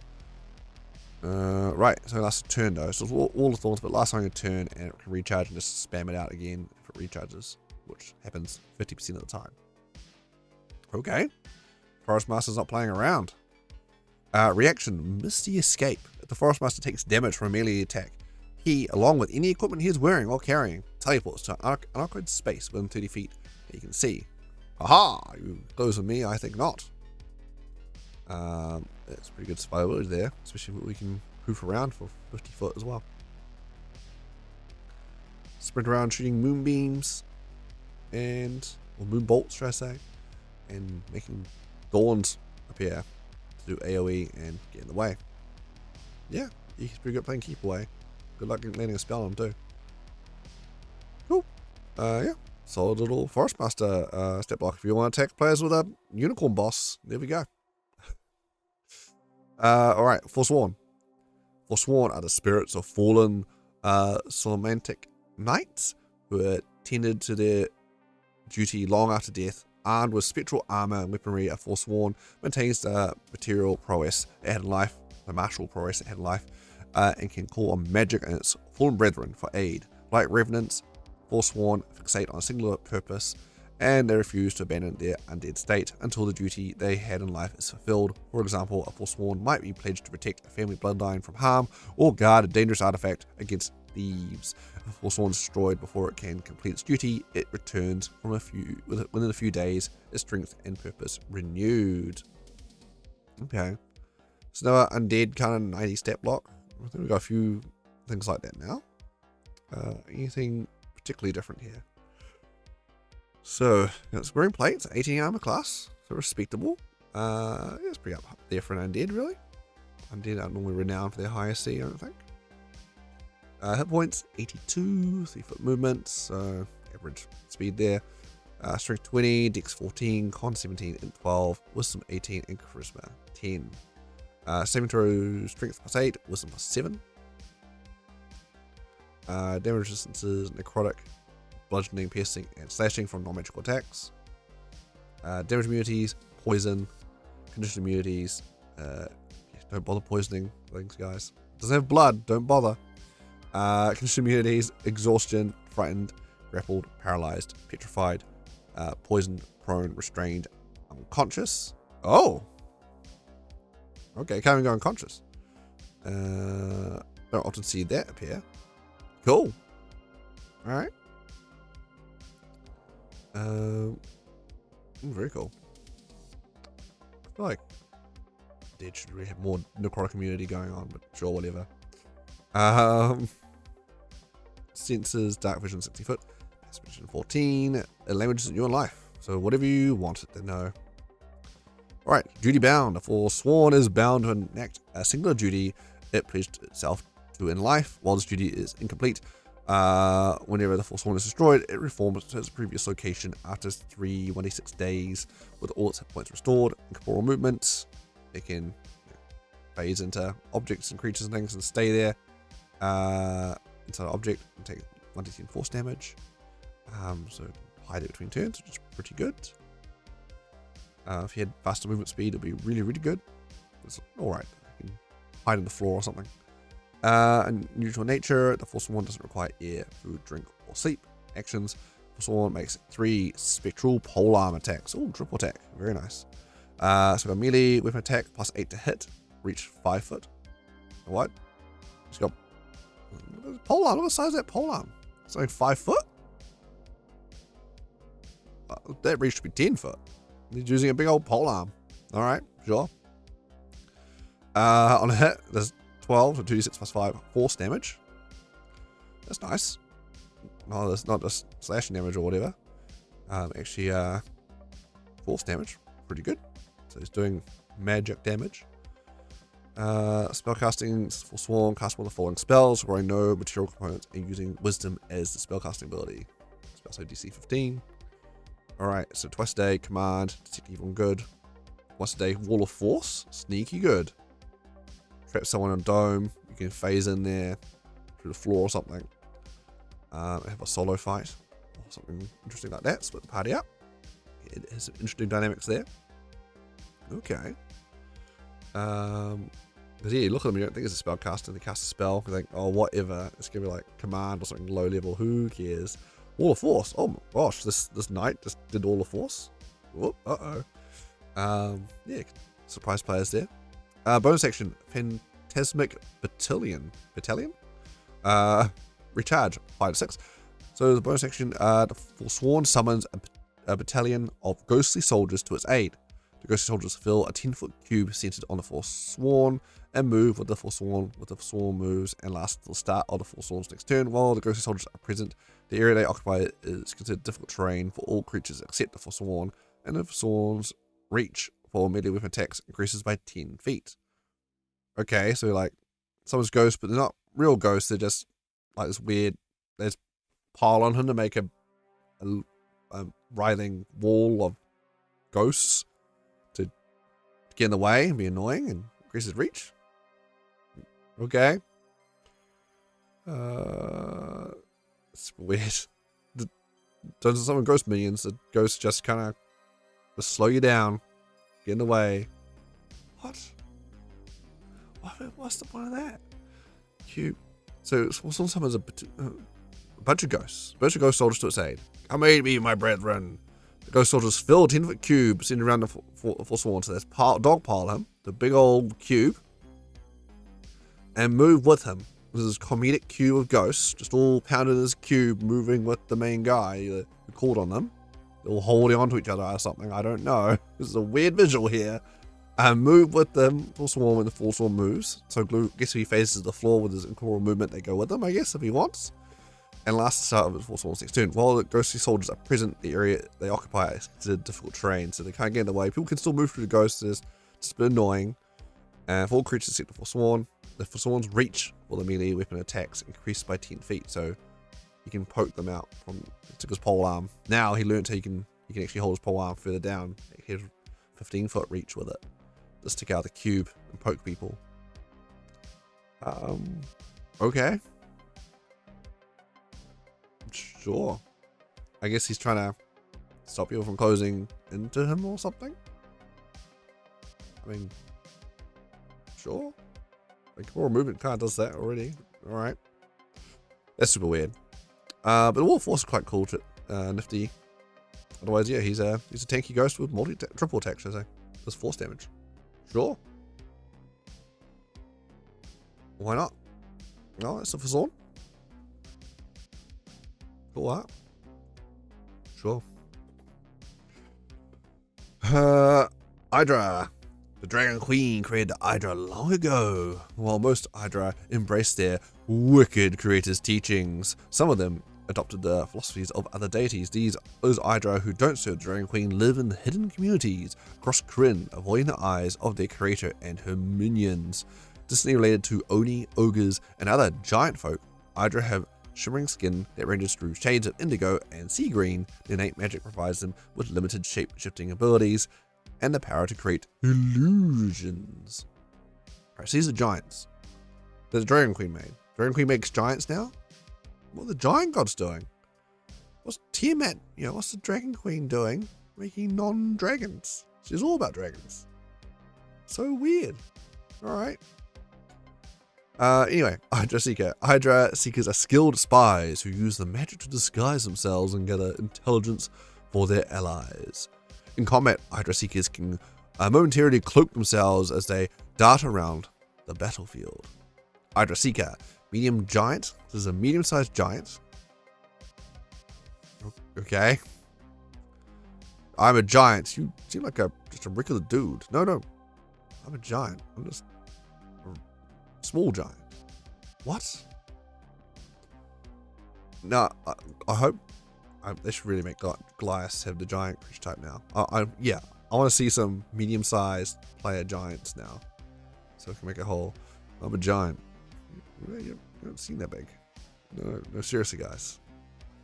Right, so it lasts a turn though. So it's Wall of Thorns, but lasts only a turn, and it can recharge and just spam it out again if it recharges, which happens 50% of the time. Okay. Forest Master's not playing around. Reaction, Misty Escape. the Forest Master takes damage from a melee attack, he, along with any equipment he is wearing or carrying, teleports to an unoccupied space within 30 feet that you can see. Aha! You close with me? I think not. That's pretty good survivability there, especially when we can poof around for 50 foot as well. Sprint around shooting moonbeams or moon bolts, should I say, and making thorns appear to do AoE and get in the way. Yeah, he's pretty good playing keep away. Good luck landing a spell on him too. Cool. Yeah, solid little Forest Master step block. If you want to attack players with a unicorn boss, there we go. Alright, Forsworn. Forsworn are the spirits of fallen Somantic knights who are tended to their duty long after death. Armed with spectral armor and weaponry, a Forsworn maintains the material prowess it had in life, the martial prowess it had in life, and can call on magic and its fallen brethren for aid. Like revenants, Forsworn fixate on a singular purpose, and they refuse to abandon their undead state until the duty they had in life is fulfilled. For example, a Forsworn might be pledged to protect a family bloodline from harm or guard a dangerous artifact against thieves. If a Forsworn is destroyed before it can complete its duty, it returns within a few days, its strength and purpose renewed. Okay. So now undead kind of 90 step block. I think we've got a few things like that now. Anything particularly different here? So, it's green plates, 18 armor class, so respectable. It's pretty up there for an undead, really. Undead aren't normally renowned for their high SC, I don't think. Hit points, 82, 3 foot movement, so average speed there. Strength 20, Dex 14, Con 17 and 12, Wisdom 18 and Charisma 10. Saving throw, Strength plus 8, Wisdom plus 7. Damage resistances, Necrotic, Bludgeoning, Piercing, and Slashing from non-magical attacks. Damage immunities, Poison, Condition immunities. Don't bother poisoning things, guys. Doesn't have blood, don't bother. Condition immunities, Exhaustion, Frightened, Grappled, Paralyzed, Petrified, Poisoned, Prone, Restrained, Unconscious. Oh! Okay, can't even go unconscious. Don't often see that appear. Cool. Alright. Very cool. I feel like Dead should really have more necrotic community going on, but sure, whatever. Senses, Dark Vision 60 foot, Passive Vision 14, languages in your life. So whatever you want it to know. Alright, duty bound. A Forsworn is bound to enact a singular duty it pledged itself to in life. While this duty is incomplete, whenever the Forsworn is destroyed, it reforms to its previous location after 3 1d6 days with all its hit points restored. Incorporeal movement. It can phase into objects and creatures and things and stay there inside an object and take 1d10 force damage. So hide it between turns, which is pretty good. If you had faster movement speed, it'd be really, really good. It's alright. You can hide in the floor or something. And neutral nature, the Forsworn doesn't require air, food, drink, or sleep. Actions, Forsworn makes 3 spectral polearm attacks. Oh, triple attack. Very nice. So we've got melee, weapon attack, plus 8 to hit, reach 5 foot. What? It's got polearm. Look at the size of that polearm. It's only 5 foot? That reach should be 10 foot. He's using a big old polearm. Alright, sure. On a hit, there's 12, so 2d6 plus 5, force damage. That's nice. No, that's not just slashing damage or whatever. Actually, force damage. Pretty good. So he's doing magic damage. Spellcasting, Forsworn, cast one of the following spells, requiring no material components, and using Wisdom as the spellcasting ability. Spell save DC 15. Alright, so twice a day, command, detect evil and good. Once a day, wall of force, sneaky good. Trap someone in a dome, you can phase in there through the floor or something. Have a solo fight or something interesting like that, split the party up. It has some interesting dynamics there. Okay. Because yeah, you look at them, you don't think it's a spellcaster, they cast a spell, you think, oh, whatever, it's gonna be like command or something low level, who cares? Wall of Force, oh my gosh, this knight just did Wall of Force. Whoop, uh-oh. Yeah, surprise players there. Bonus action, Phantasmic Battalion. Recharge 5 to 6. So the bonus action, the Forsworn summons a battalion of ghostly soldiers to its aid. The ghostly soldiers fill a 10-foot cube centered on the Forsworn and move with the Forsworn moves and last till the start of the Forsworn's next turn. While the ghostly soldiers are present, the area they occupy is considered difficult terrain for all creatures except the Forsworn, and the Forsworn's reach for melee weapon attacks increases by 10 feet. Okay, so like someone's ghosts, but they're not real ghosts, they're just like this weird, they just pile on him to make a writhing wall of ghosts to get in the way and be annoying and increase his reach. Okay. It's weird. Doesn't summon ghost minions, the ghosts just kind of slow you down, get in the way. What's the point of that? Cute. So Forsworn summons a bunch of ghosts. A bunch of ghost soldiers to its aid. Come aid me, my brethren. The ghost soldiers fill a 10-foot cube sitting around the Forsworn. So there's dogpile him, the big old cube, and move with him. This is comedic cube of ghosts, just all pounded in this cube, moving with the main guy who called on them. They're all holding onto each other or something. I don't know. This is a weird visual here. And move with them, Forsworn when the Forsworn moves. So guess if he faces the floor with his incorporeal movement, they go with him, I guess, if he wants. And last the start of his Forsworn's next turn. While the ghostly soldiers are present, the area they occupy is considered difficult terrain, so they can't get in the way. People can still move through the ghosts, it's just a bit annoying. And for all creatures except the Forsworn's reach for the melee weapon attacks increased by 10 feet, so you can poke them out from, he took his pole arm. Now he learned how he can actually hold his pole arm further down. He has 15-foot reach with it. Just stick out the cube and poke people. Okay. Sure. I guess he's trying to stop people from closing into him or something. I mean, sure. Like, core movement card does that already. Alright. That's super weird. But the Wolf Force is quite cool, nifty. Otherwise, yeah, he's a tanky ghost with triple attack, should I say. Does force damage. Sure. Why not? No, that's a Forsworn. Cool art. Sure. Hydra. The Dragon Queen created the Hydra long ago. While most Hydra embraced their wicked creator's teachings, some of them adopted the philosophies of other deities. Those Hydra who don't serve the Dragon Queen live in hidden communities across Kryn, avoiding the eyes of their creator and her minions. Distantly related to Oni, ogres, and other giant folk, Hydra have shimmering skin that ranges through shades of indigo and sea green. Their innate magic provides them with limited shape-shifting abilities and the power to create illusions. Alright, so these are giants that the Dragon Queen made. Dragon Queen makes giants now? What are the giant gods doing? What's Tiamat, what's the Dragon Queen doing making non-dragons? She's all about dragons. So weird. Alright. Anyway, Hydra Seeker. Hydra Seekers are skilled spies who use the magic to disguise themselves and gather intelligence for their allies. In combat, Hydra Seekers can momentarily cloak themselves as they dart around the battlefield. Hydra Seeker. Medium giant. This is a medium-sized giant. Okay. I'm a giant. You seem like just a regular dude. No. I'm a giant. I'm just a small giant. What? No, I hope they should really make Goliath have the giant creature type now. Yeah, I want to see some medium-sized player giants now, so I can make a whole. I'm a giant. You haven't seen that big. No, seriously, guys.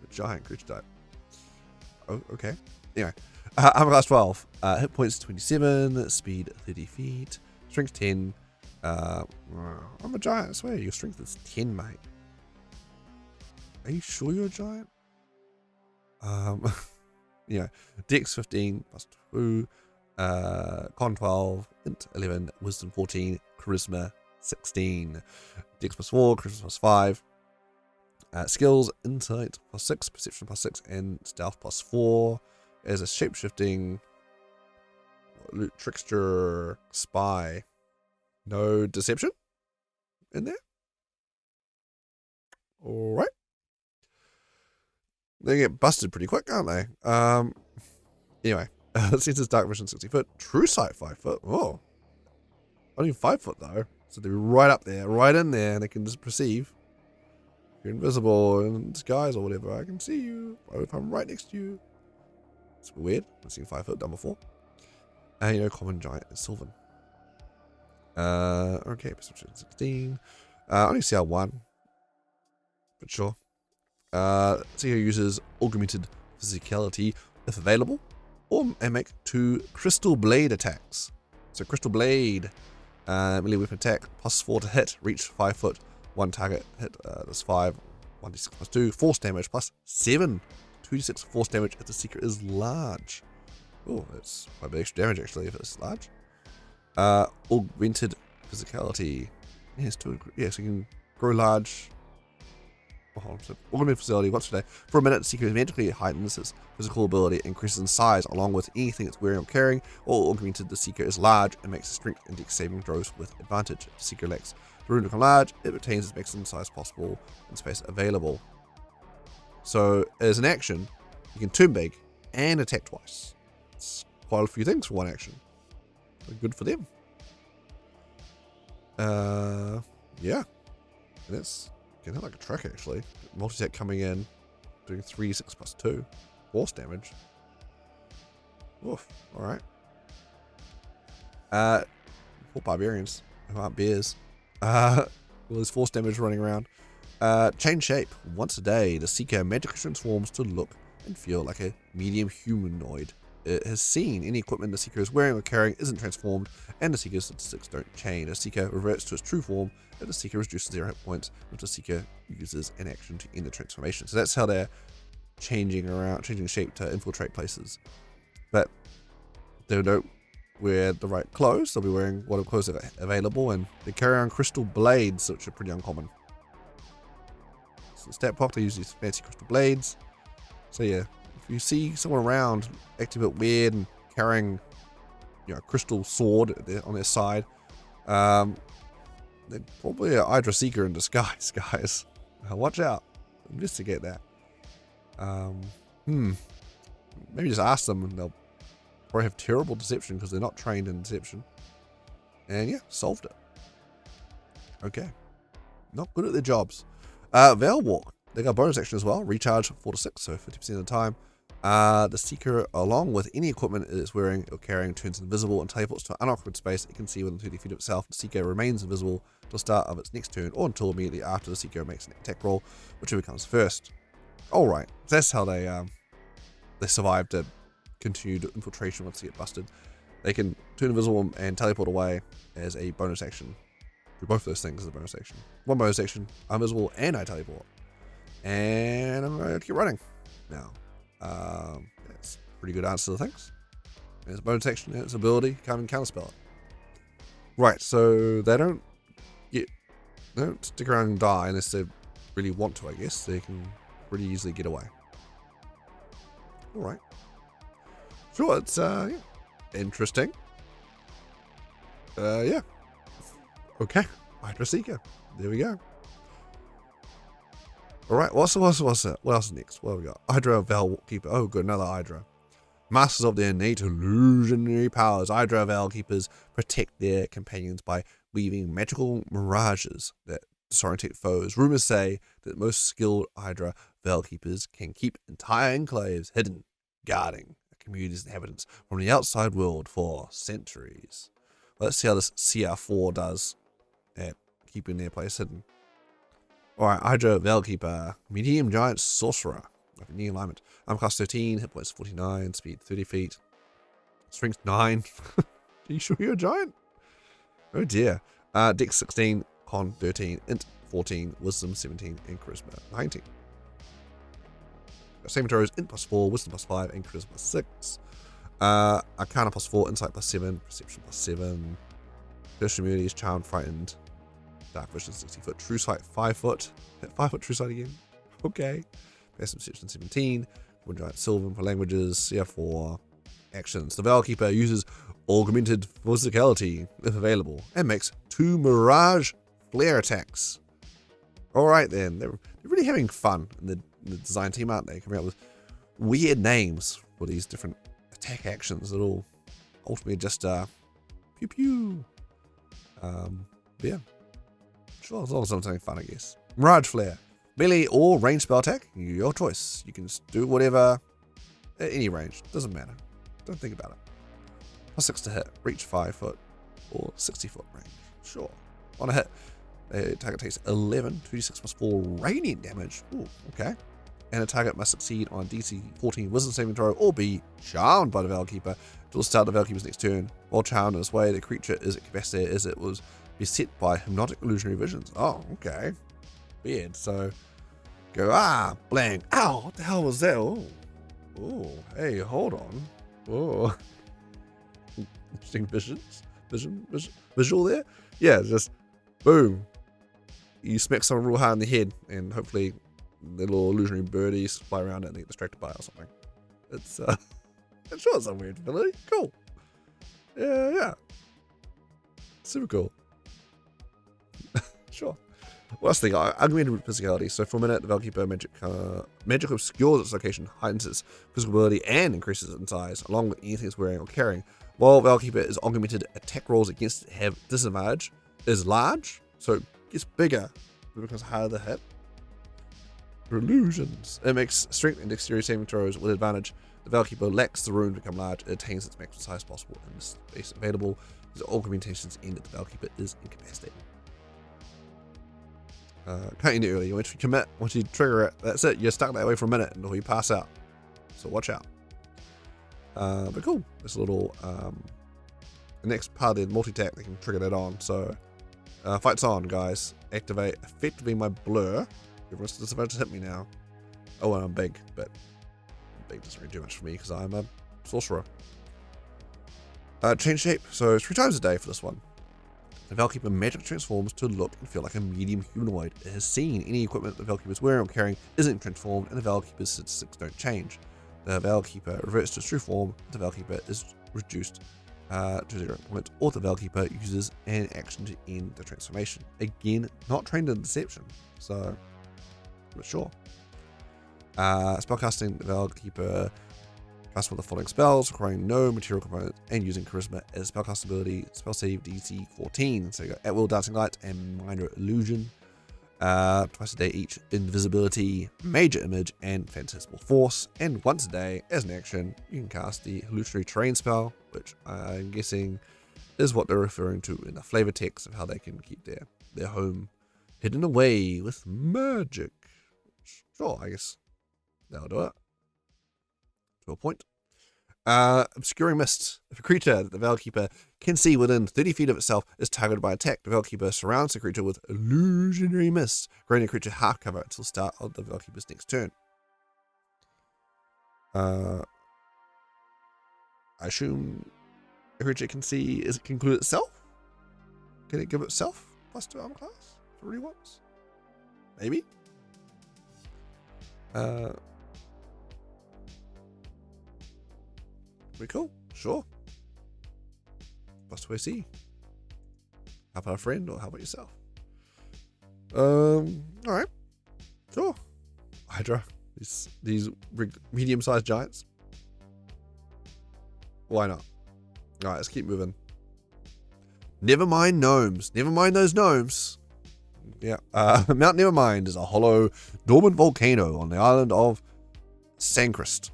A giant creature type. Oh, okay. Anyway, I'm class 12. Hit points 27, speed 30 feet, strength 10. I'm a giant. I swear, your strength is 10, mate. Are you sure you're a giant? Dex 15 plus 2, Con 12, Int 11, Wisdom 14, Charisma 16, Dex plus 4, Charisma plus 5, Skills, Insight plus 6, Perception plus 6, and Stealth plus 4. As a shapeshifting, Trickster, Spy. No Deception? in there. Alright. They get busted pretty quick, aren't they? Anyway, Senses Dark Vision 60 foot, True Sight 5 foot. Oh, only 5 foot though. So they're right up there, right in there, and they can just perceive. You're invisible in disguise or whatever. I can see you if I'm right next to you. It's weird. I've seen 5 foot done before. And common giant is Sylvan. Okay, perception 16. Only CR1. But sure. Seeker uses augmented physicality if available, and make 2 crystal blade attacks. So crystal blade, melee weapon attack, +4 to hit, reach 5 foot, 1 target hit, that's 5, 1d6 plus 2, force damage +7, 2d6 force damage if the Seeker is large. Oh, that's quite a bit extra damage actually if it's large. Augmented physicality. Yes, so you can grow large. Augmented facility once a day. For a minute, the Seeker magically heightens its physical ability, increases in size along with anything it's wearing or carrying, or augmented, the Seeker is large and makes a strength and dex saving throws with advantage. If the Seeker lacks the room to become large, it retains its maximum size possible and space available. So, as an action, you can turn big and attack twice. It's quite a few things for one action. Good for them. Yeah. And that's kind of like a track actually. Multi-attack coming in, doing 3d6 plus 2. Force damage. Oof. Alright. For barbarians who aren't bears. Well, there's force damage running around. Change shape. Once a day, the Seeker magically transforms to look and feel like a medium humanoid. It has seen any equipment the Seeker is wearing or carrying isn't transformed, and the Seeker's statistics don't change. The Seeker reverts to its true form, and the Seeker reduces 0 hit points if the Seeker uses an action to end the transformation. So that's how they're changing shape to infiltrate places. But they don't wear the right clothes. They'll be wearing what clothes are available, and they carry on crystal blades, which are pretty uncommon. So stat pop, they use these fancy crystal blades. So yeah, if you see someone around acting a bit weird and carrying, a crystal sword on their side, they're probably an Hydra Seeker in disguise, guys. Watch out. Investigate that. Maybe just ask them, and they'll probably have terrible deception because they're not trained in deception. And yeah, solved it. Okay. Not good at their jobs. Veil Walk. They got a bonus action as well. Recharge 4 to 6, so 50% of the time. The Seeker, along with any equipment it is wearing or carrying, turns invisible and teleports to an unoccupied space it can see within 30 feet of itself. The Seeker remains invisible till the start of its next turn, or until immediately after the Seeker makes an attack roll, whichever comes first. Alright, so that's how they survived a continued infiltration once they get busted. They can turn invisible and teleport away as a bonus action. Do both those things as a bonus action. One bonus action, I'm invisible and I teleport. And I'm going to keep running now. That's a pretty good answer to things. There's a bonus action, and its ability, come and counterspell it. Right, so they don't stick around and die unless they really want to, I guess. They can pretty easily get away. Alright. Sure, it's interesting. Yeah. Okay, Hydra Seeker. There we go. Alright, what's it? What else is next? What have we got? Hydra Veil Keeper. Oh, good, another Hydra. Masters of their innate illusionary powers, Hydra Veil Keepers protect their companions by weaving magical mirages that disorientate foes. Rumors say that most skilled Hydra Veil Keepers can keep entire enclaves hidden, guarding a community's inhabitants from the outside world for centuries. Let's see how this CR4 does at keeping their place hidden. Alright, Hydra Veil Keeper, medium giant sorcerer, like a knee alignment. Armor class 13, hit points 49, speed 30 feet, strength 9. Are you sure you're a giant? Oh dear. Dex 16, con 13, int 14, wisdom 17, and charisma 19. Saving throws, int +4, wisdom +5, and charisma +6. Arcana +4, insight +7, perception +7. First immunity is charmed, frightened. Dark Vision 60 foot, True Sight 5 foot. Hit 5 foot True Sight again. Okay. Passive Perception 17. One Giant Sylvan for languages. CR4. Actions. The Veil Keeper uses augmented physicality if available and makes 2 Mirage flare attacks. Alright then, they're really having fun in the design team, aren't they? Coming up with weird names for these different attack actions that all ultimately just pew pew. Yeah. Sure, as long as I'm something fun, I guess. Mirage Flare. Melee or range spell attack, your choice. You can just do whatever at any range. Doesn't matter. Don't think about it. +6 to hit, reach 5 foot or 60 foot range. Sure. On a hit, the target takes 11, 2d6 +4 radiant damage. Ooh, okay. And a target must succeed on DC 14 wisdom saving throw or be charmed by the Veilkeeper until the start of the Veilkeeper's next turn. While charmed in this way, the creature is at capacity as it was beset by hypnotic illusionary visions. Oh, okay. Weird. So, go, blank. Ow, what the hell was that? Oh, hey, hold on. Oh. Interesting visual there. Yeah, just boom. You smack someone real hard in the head, and hopefully the little illusionary birdies fly around it and they get distracted by it or something. It's I'm sure it's a weird ability. Cool. Yeah. Super cool. Sure. Last thing, augmented physicality. So for a minute, the Veilkeeper magic obscures its location, heightens its physical ability, and increases it in size, along with anything it's wearing or carrying. While Veilkeeper is augmented, attack rolls against it have disadvantage. Is large, so it gets bigger. It becomes harder to hit. Illusions. It makes strength and dexterity saving throws with advantage. The Veilkeeper lacks the room to become large. It attains its maximum size possible in the space available. The augmentations end that the Veilkeeper is incapacitated. Can't end it early. Once you commit, once you trigger it, that's it. You're stuck that way for a minute until you pass out. So watch out. But cool. This little the next part of the multi-attack, they can trigger that on. So fights on, guys. Activate effectively my blur. Everyone's disadvantage to hit me now. Oh, and I'm big, but big doesn't really do much for me because I'm a sorcerer. Change shape. So 3 times a day for this one. The Veilkeeper magically transforms to look and feel like a medium humanoid. It has seen any equipment the Veilkeeper is wearing or carrying isn't transformed, and the Veilkeeper's statistics don't change. The Veilkeeper reverts to its true form. The Veilkeeper is reduced to 0 points, or the Veilkeeper uses an action to end the transformation. Again, not trained in deception, so but sure. Spellcasting, the Veilkeeper casts one of the following spells, requiring no material components and using Charisma as spellcast ability, spell save DC 14. So you got At Will, Dancing Light, and Minor Illusion. Twice a day each, Invisibility, Major Image, and Phantasmal Force. And once a day, as an action, you can cast the Illusory Terrain spell, which I'm guessing is what they're referring to in the flavor text of how they can keep their home hidden away with magic. Sure, I guess that'll do it. To a point. Obscuring Mist. If a creature that the Veilkeeper can see within 30 feet of itself is targeted by attack, the Veilkeeper surrounds the creature with illusionary mist, granting the creature half cover until the start of the Veilkeeper's next turn. I assume a creature can see, is it conclude itself? Can it give itself +2 armor class? If it really wants? Maybe? Pretty cool. Sure. +2 AC. How about a friend or how about yourself? Alright. Sure. Hydra. These medium-sized giants. Why not? Alright, let's keep moving. Never mind gnomes. Never mind those gnomes. Yeah. Mount Nevermind is a hollow, dormant volcano on the island of Sankrist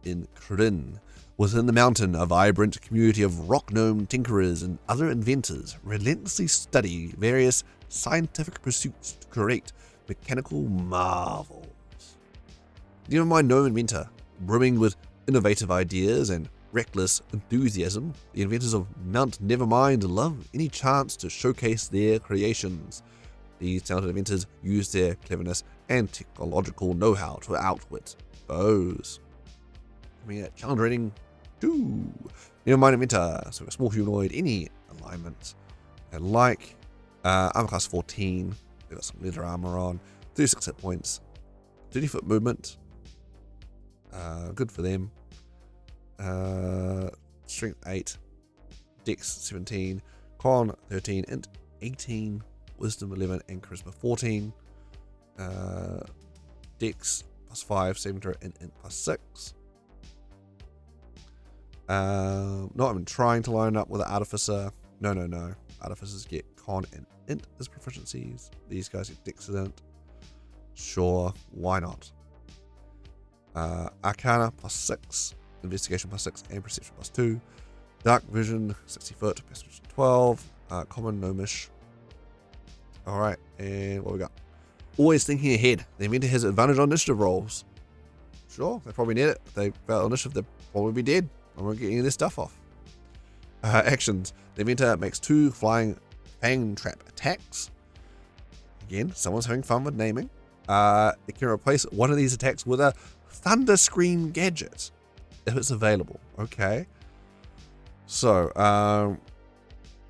in Kryn. Within the mountain, a vibrant community of rock gnome tinkerers and other inventors relentlessly study various scientific pursuits to create mechanical marvels. Nevermind gnome inventor, brimming with innovative ideas and reckless enthusiasm, the inventors of Mount Nevermind love any chance to showcase their creations. These talented inventors use their cleverness and technological know-how to outwit foes. Coming at challenge rating 2. Nevermind inventor, so a small humanoid, any alignment. And like armor class 14, they've got some leather armor on, 36 hit points, 30-foot movement. Good for them. Strength 8, Dex 17, Con 13, and 18. Wisdom 11, and Charisma 14. Dex +5, saving throw, and int +6. Not even trying to line up with an Artificer. No. Artificers get con and int as proficiencies. These guys get dex and int. Sure, why not? Arcana +6, Investigation +6, and Perception +2. Dark Vision, 60 foot, Perception 12. Common, Gnomish. Alright, and what we got? Always thinking ahead. The inventor has advantage on initiative rolls. Sure, they probably need it. If they fail initiative, they'll probably be dead. I won't get any of this stuff off. Actions. The inventor makes 2 flying fang trap attacks. Again, someone's having fun with naming. It can replace one of these attacks with a Thunder Scream gadget if it's available. Okay. So,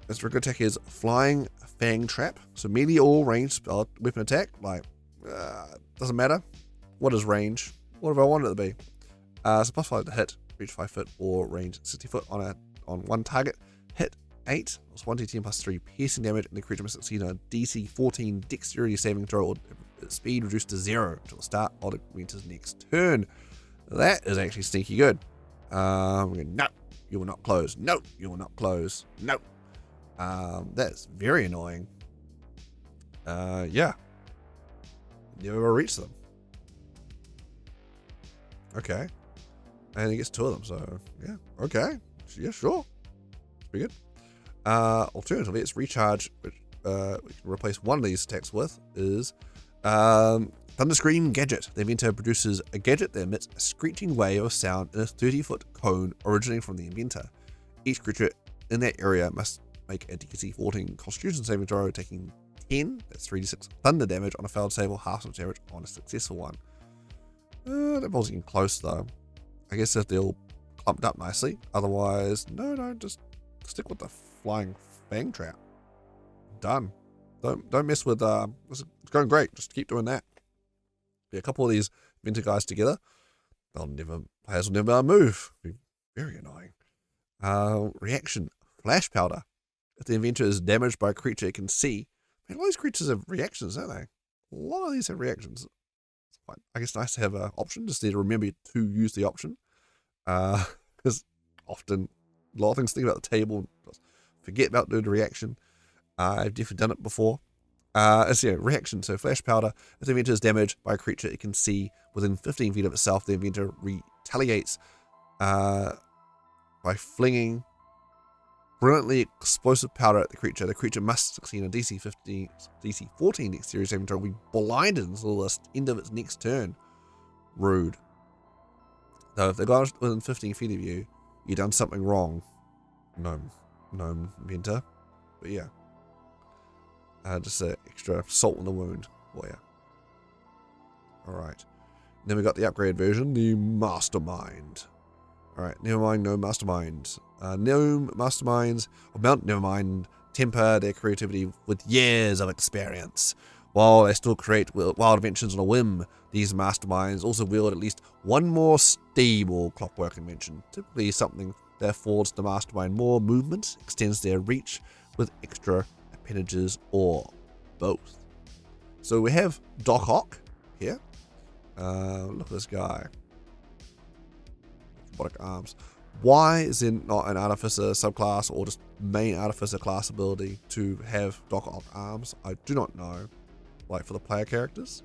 its regular attack is Flying Fang Trap. So melee or ranged spell weapon attack. Like, doesn't matter. What is range? What do I want it to be? So +5 to hit, reach 5 foot or range 60 foot on one target. Hit 8, it's 1d10 +3 piercing damage, and the creature must succeed on a DC 14 dexterity saving throw, or speed reduced to 0 until the start of the inventor's next turn. That is actually sneaky good. No, you will not close. No, you will not close. No. That's very annoying. Yeah. Never reach them. Okay. And he gets 2 of them, so yeah. Okay. Yeah, sure. Pretty good. Alternatively, it's recharge, which we can replace one of these attacks with, is Thunder Scream Gadget. The inventor produces a gadget that emits a screeching wave of sound in a 30-foot cone originating from the inventor. Each creature in that area must make a DC 14 Constitution saving throw, taking 10, that's 3d6 thunder damage on a failed save, or half of damage on a successful one. That ball's getting close though. I guess if they're all clumped up nicely. Otherwise, no, just stick with the Flying Fang Trap. Done. Don't mess with, it's going great. Just keep doing that. Yeah, a couple of these inventor guys together, players will never move. Be very annoying. Reaction, Flash Powder. If the inventor is damaged by a creature it can see, man, all these creatures have reactions, don't they? A lot of these have reactions. It's quite, I guess, nice to have an option, just need to remember to use the option. Because often, a lot of things to think about the table, forget about doing the reaction. I've definitely done it before. Reaction, so Flash Powder. If the inventor is damaged by a creature it can see within 15 feet of itself, the inventor retaliates by flinging brilliantly explosive powder at the creature. The creature must succeed on DC 14 dexterity saving throw, will be blinded until the end of its next turn. Rude. Though if the guy's within 15 feet of you, you've done something wrong. Gnome inventor. But yeah. Just an extra salt in the wound for you. Alright. Then we got the upgraded version, the Mastermind. Alright, Nevermind, Gnome Mastermind. Gnome Masterminds, or Mount Nevermind, temper their creativity with years of experience. While they still create wild inventions on a whim, these masterminds also wield at least one more stable clockwork invention. Typically something that affords the mastermind more movement, extends their reach with extra appendages, or both. So we have Doc Ock here. Look at this guy. Robotic arms. Why is there not an Artificer subclass or just main Artificer class ability to have Doc Ock arms? I do not know. Like for the player characters.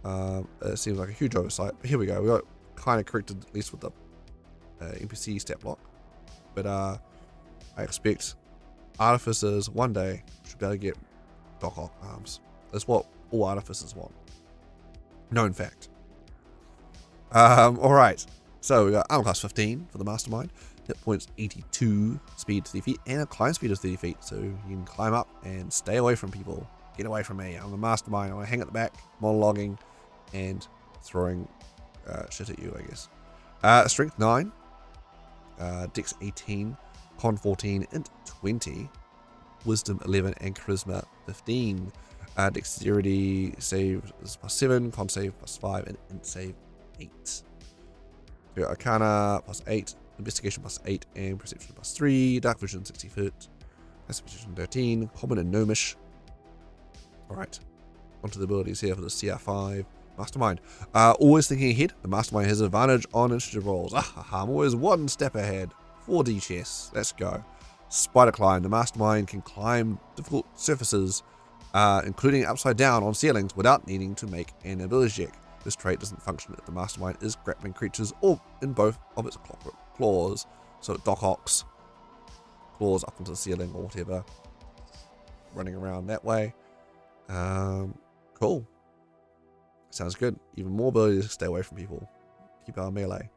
It seems like a huge oversight. But here we go. We got kind of corrected, at least with the NPC stat block. But I expect Artificers one day should be able to get Doc Ock arms. That's what all Artificers want. Known fact. Alright. So we got armor class 15 for the Mastermind. Hit points 82, speed 30 feet, and a climb speed of 30 feet. So you can climb up and stay away from people. Get away from me. I'm the Mastermind. I'm going to hang at the back, monologuing, and throwing shit at you, I guess. Strength 9. Dex 18. Con 14, Int 20, Wisdom 11, and Charisma 15. Dexterity save is +7, Con save +5, and Int save 8. We got Arcana +8, Investigation +8, and Perception +3. Dark Vision 60 foot, Perception 13, Common and Gnomish. Alright, onto the abilities here for the CR5 Mastermind. Always thinking ahead, the Mastermind has an advantage on initiative rolls. I'm always one step ahead. 4D chess, let's go. Spider climb, the Mastermind can climb difficult surfaces, including upside down on ceilings without needing to make an ability check. This trait doesn't function if the Mastermind is grappling creatures or in both of its clockwork claws. So Doc Ock's claws up into the ceiling or whatever, running around that way. Cool. Sounds good. Even more ability to stay away from people. Keep our melee.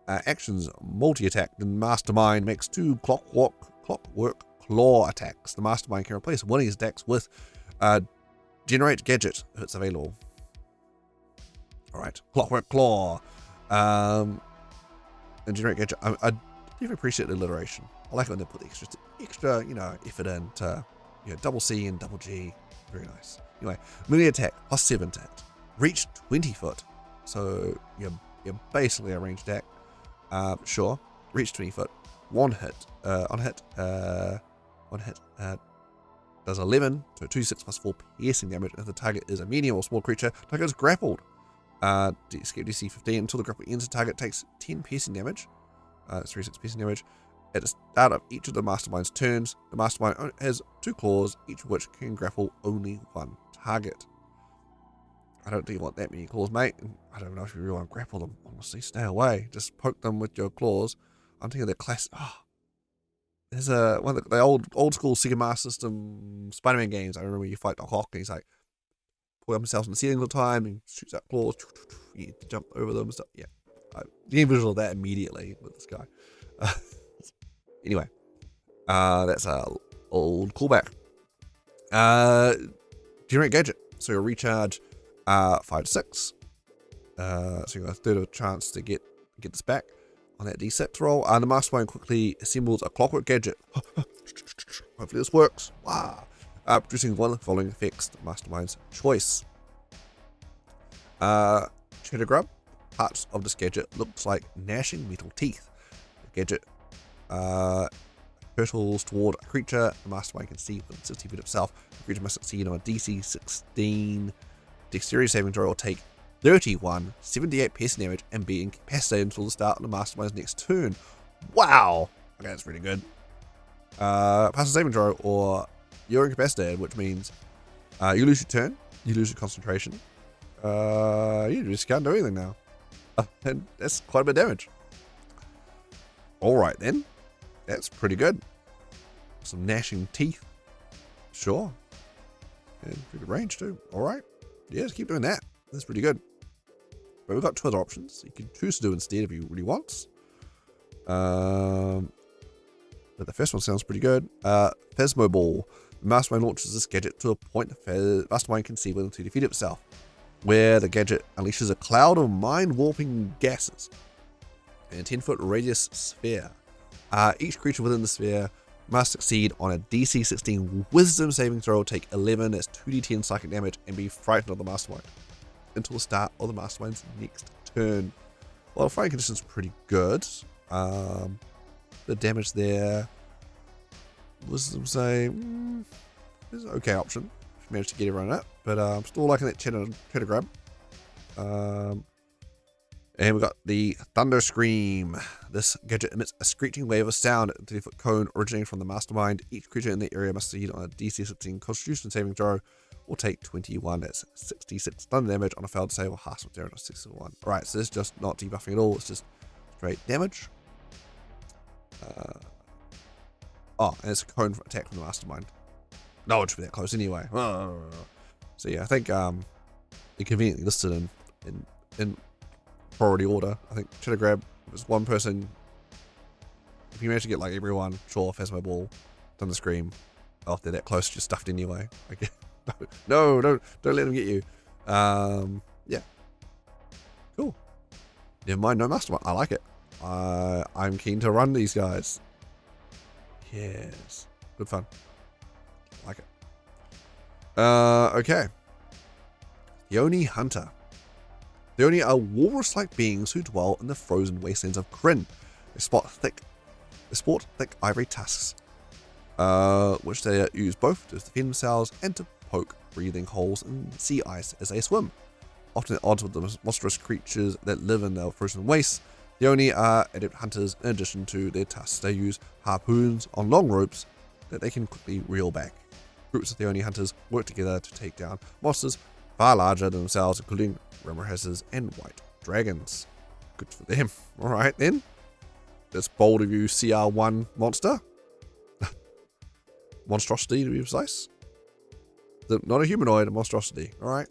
Actions, multi-attack. The Mastermind makes 2 clockwork claw attacks. The Mastermind can replace one of his attacks with generate gadget if it's available. Alright, clockwork claw. And generate gadget. I do appreciate the alliteration. I like it when they put the extra, effort in to, double C and double G. Very nice. Anyway, melee attack, +7 to hit. Reach 20 foot. So you're basically a ranged attack. Sure. Reach 20 foot. One hit. One hit does 11 to 2d6 +4 piercing damage. If the target is a medium or small creature, the target is grappled. Escape DC 15 until the grapple ends. The target takes 10 piercing damage. 3d6 piercing damage. At the start of each of the Mastermind's turns, the Mastermind has 2 claws, each of which can grapple only one target. I don't think you want that many claws, mate. I don't know if you really want to grapple them. Honestly, stay away. Just poke them with your claws. I'm thinking of the class. There's one of the old school Sega Master System Spider-Man games. I remember you fight Doc Ock and he's like pull up himself on the ceiling all the time and shoots out claws. You jump over them and stuff. Yeah, I get a visual of that immediately with this guy. Anyway, that's a old callback. Generate gadget. So you'll recharge 5 to 6. So you got a third of a chance to get this back on that D6 roll. The Mastermind quickly assembles a clockwork gadget. Hopefully this works. Wow. Producing one of the following effects, the Mastermind's choice. Cheddar Grub. Parts of this gadget looks like gnashing metal teeth. The gadget hurtles toward a creature the Mastermind can see within 60 feet of itself. The creature must succeed on a DC 16 dexterity saving throw or take 31 78 piercing damage and be incapacitated until the start of the Mastermind's next turn. Wow! Okay, that's pretty good. Pass a saving throw or you're incapacitated, which means you lose your turn, you lose your concentration. You just can't do anything now. And that's quite a bit of damage. Alright then. That's pretty good. Some gnashing teeth. Sure. And pretty good range too. Alright. Yeah, just keep doing that. That's pretty good. But we've got 2 other options you can choose to do instead if you really want. But the first one sounds pretty good. Phasmo Ball. The Mastermind launches this gadget to a point the Mastermind can see within 2 feet of itself, where the gadget unleashes a cloud of mind-warping gases in a 10-foot radius sphere. Each creature within the sphere must succeed on a DC 16 Wisdom saving throw, take 11 as 2d10 psychic damage, and be frightened of the Mastermind until the start of the Mastermind's next turn. Well, fighting condition's pretty good. The damage there, Wisdom save is an okay option if you manage to get everyone up, but I'm still liking that cheddar grab. And we've got the Thunder Scream. This gadget emits a screeching wave of sound at a 30-foot cone originating from the Mastermind. Each creature in the area must succeed on a DC 16 Constitution saving throw or take 21 as 66 thunder damage on a failed save or half of damage on 61. Alright, so this is just not debuffing at all, it's just straight damage. And it's a cone attack from the Mastermind. No, it should be that close anyway. So yeah, I think it conveniently listed in priority order. I think Cheddar Grab was one person. If you manage to get like everyone, sure, Phasmo Ball, Thunder Scream. Oh, they're that close, just stuffed anyway. Okay. No, don't let them get you. Yeah. Cool. Never mind, no Mastermind. I like it. I'm keen to run these guys. Yes. Good fun. Like it. Okay. The Oni Hunter. The Oni are walrus-like beings who dwell in the frozen wastelands of Kryn. They sport thick ivory tusks, which they use both to defend themselves and to poke breathing holes in sea ice as they swim. Often at odds with the monstrous creatures that live in the frozen wastes, the Oni are adept hunters in addition to their tusks. They use harpoons on long ropes that they can quickly reel back. Groups of the Oni hunters work together to take down monsters far larger than themselves, including Ramorhazes and white dragons. Good for them. Alright then. That's bold of you, CR1 monster. Monstrosity to be precise. Not a humanoid, a monstrosity. Alright.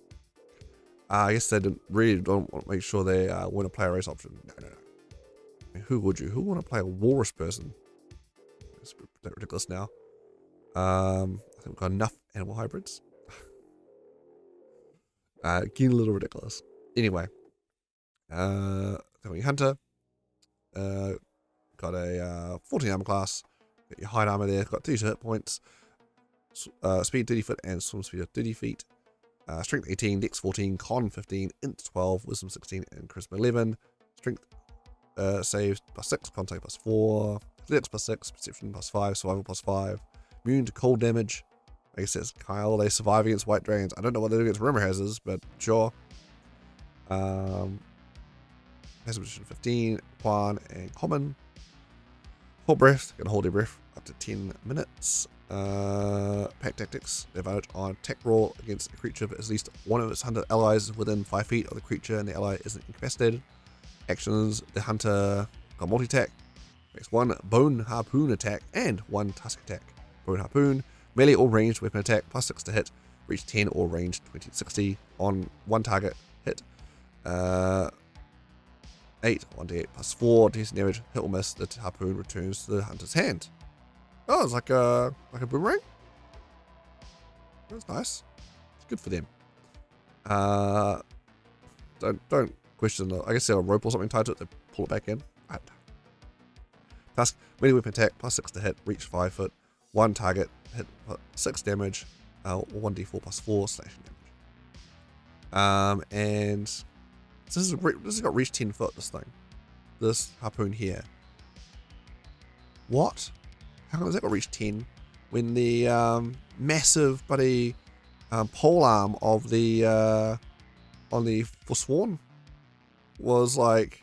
I guess they really don't want to make sure they win a player race option. No. I mean, who would you? Who would want to play a walrus person? It's a bit ridiculous now. I think we've got enough animal hybrids. Getting a little ridiculous. Anyway. Hunter. Got a 14 armor class. Got your hide armor there. Got 2 hit points. Speed 30 foot and swim speed of 30 feet. Strength 18, Dex 14, Con 15, Int 12, Wisdom 16, and Charisma 11. Strength saves +6, Con save +4, Dex +6, Perception +5, Survival +5. Immune to cold damage. I guess that's Kyle. They survive against white dragons. I don't know what they do against Ramorhazes, but sure. Passive position 15, Quan, and Common. Hold breath, can hold your breath up to 10 minutes. Pack tactics, advantage on attack roll against a creature if at least one of its hunter allies within 5 feet of the creature and the ally isn't incapacitated. Actions, the hunter got multi-attack, makes 1 bone harpoon attack and 1 tusk attack. Bone harpoon, melee or ranged weapon attack +6 to hit, reach 10 or range 20-60 on 1 target hit. 8, 1d8 +4, decent damage, hit or miss, the harpoon returns to the hunter's hand. Oh, it's like a boomerang? That's nice. It's good for them. Don't question the, I guess there's a rope or something tied to it to pull it back in. Right. Task, melee weapon attack, +6 to hit, reach 5 foot, 1 target, hit 6 damage, 1d4 +4 slashing damage. And this has got reach 10 foot, this thing. This harpoon here. What? How come has that got reach 10 when the massive buddy pole arm of the on the Forsworn was like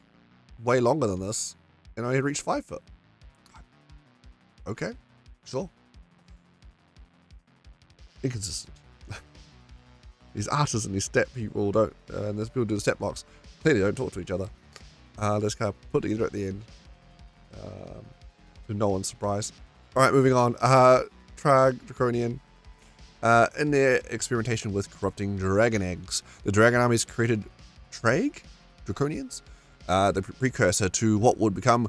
way longer than this, and I had reached 5 foot. Okay, sure. Inconsistent. These artists and these stat people don't, and those people do the stat blocks, clearly don't talk to each other. They just kind of put together at the end. To no one's surprise. Alright, moving on. Trag Draconian. In their experimentation with corrupting dragon eggs, the dragon armies created Trag Draconians, the precursor to what would become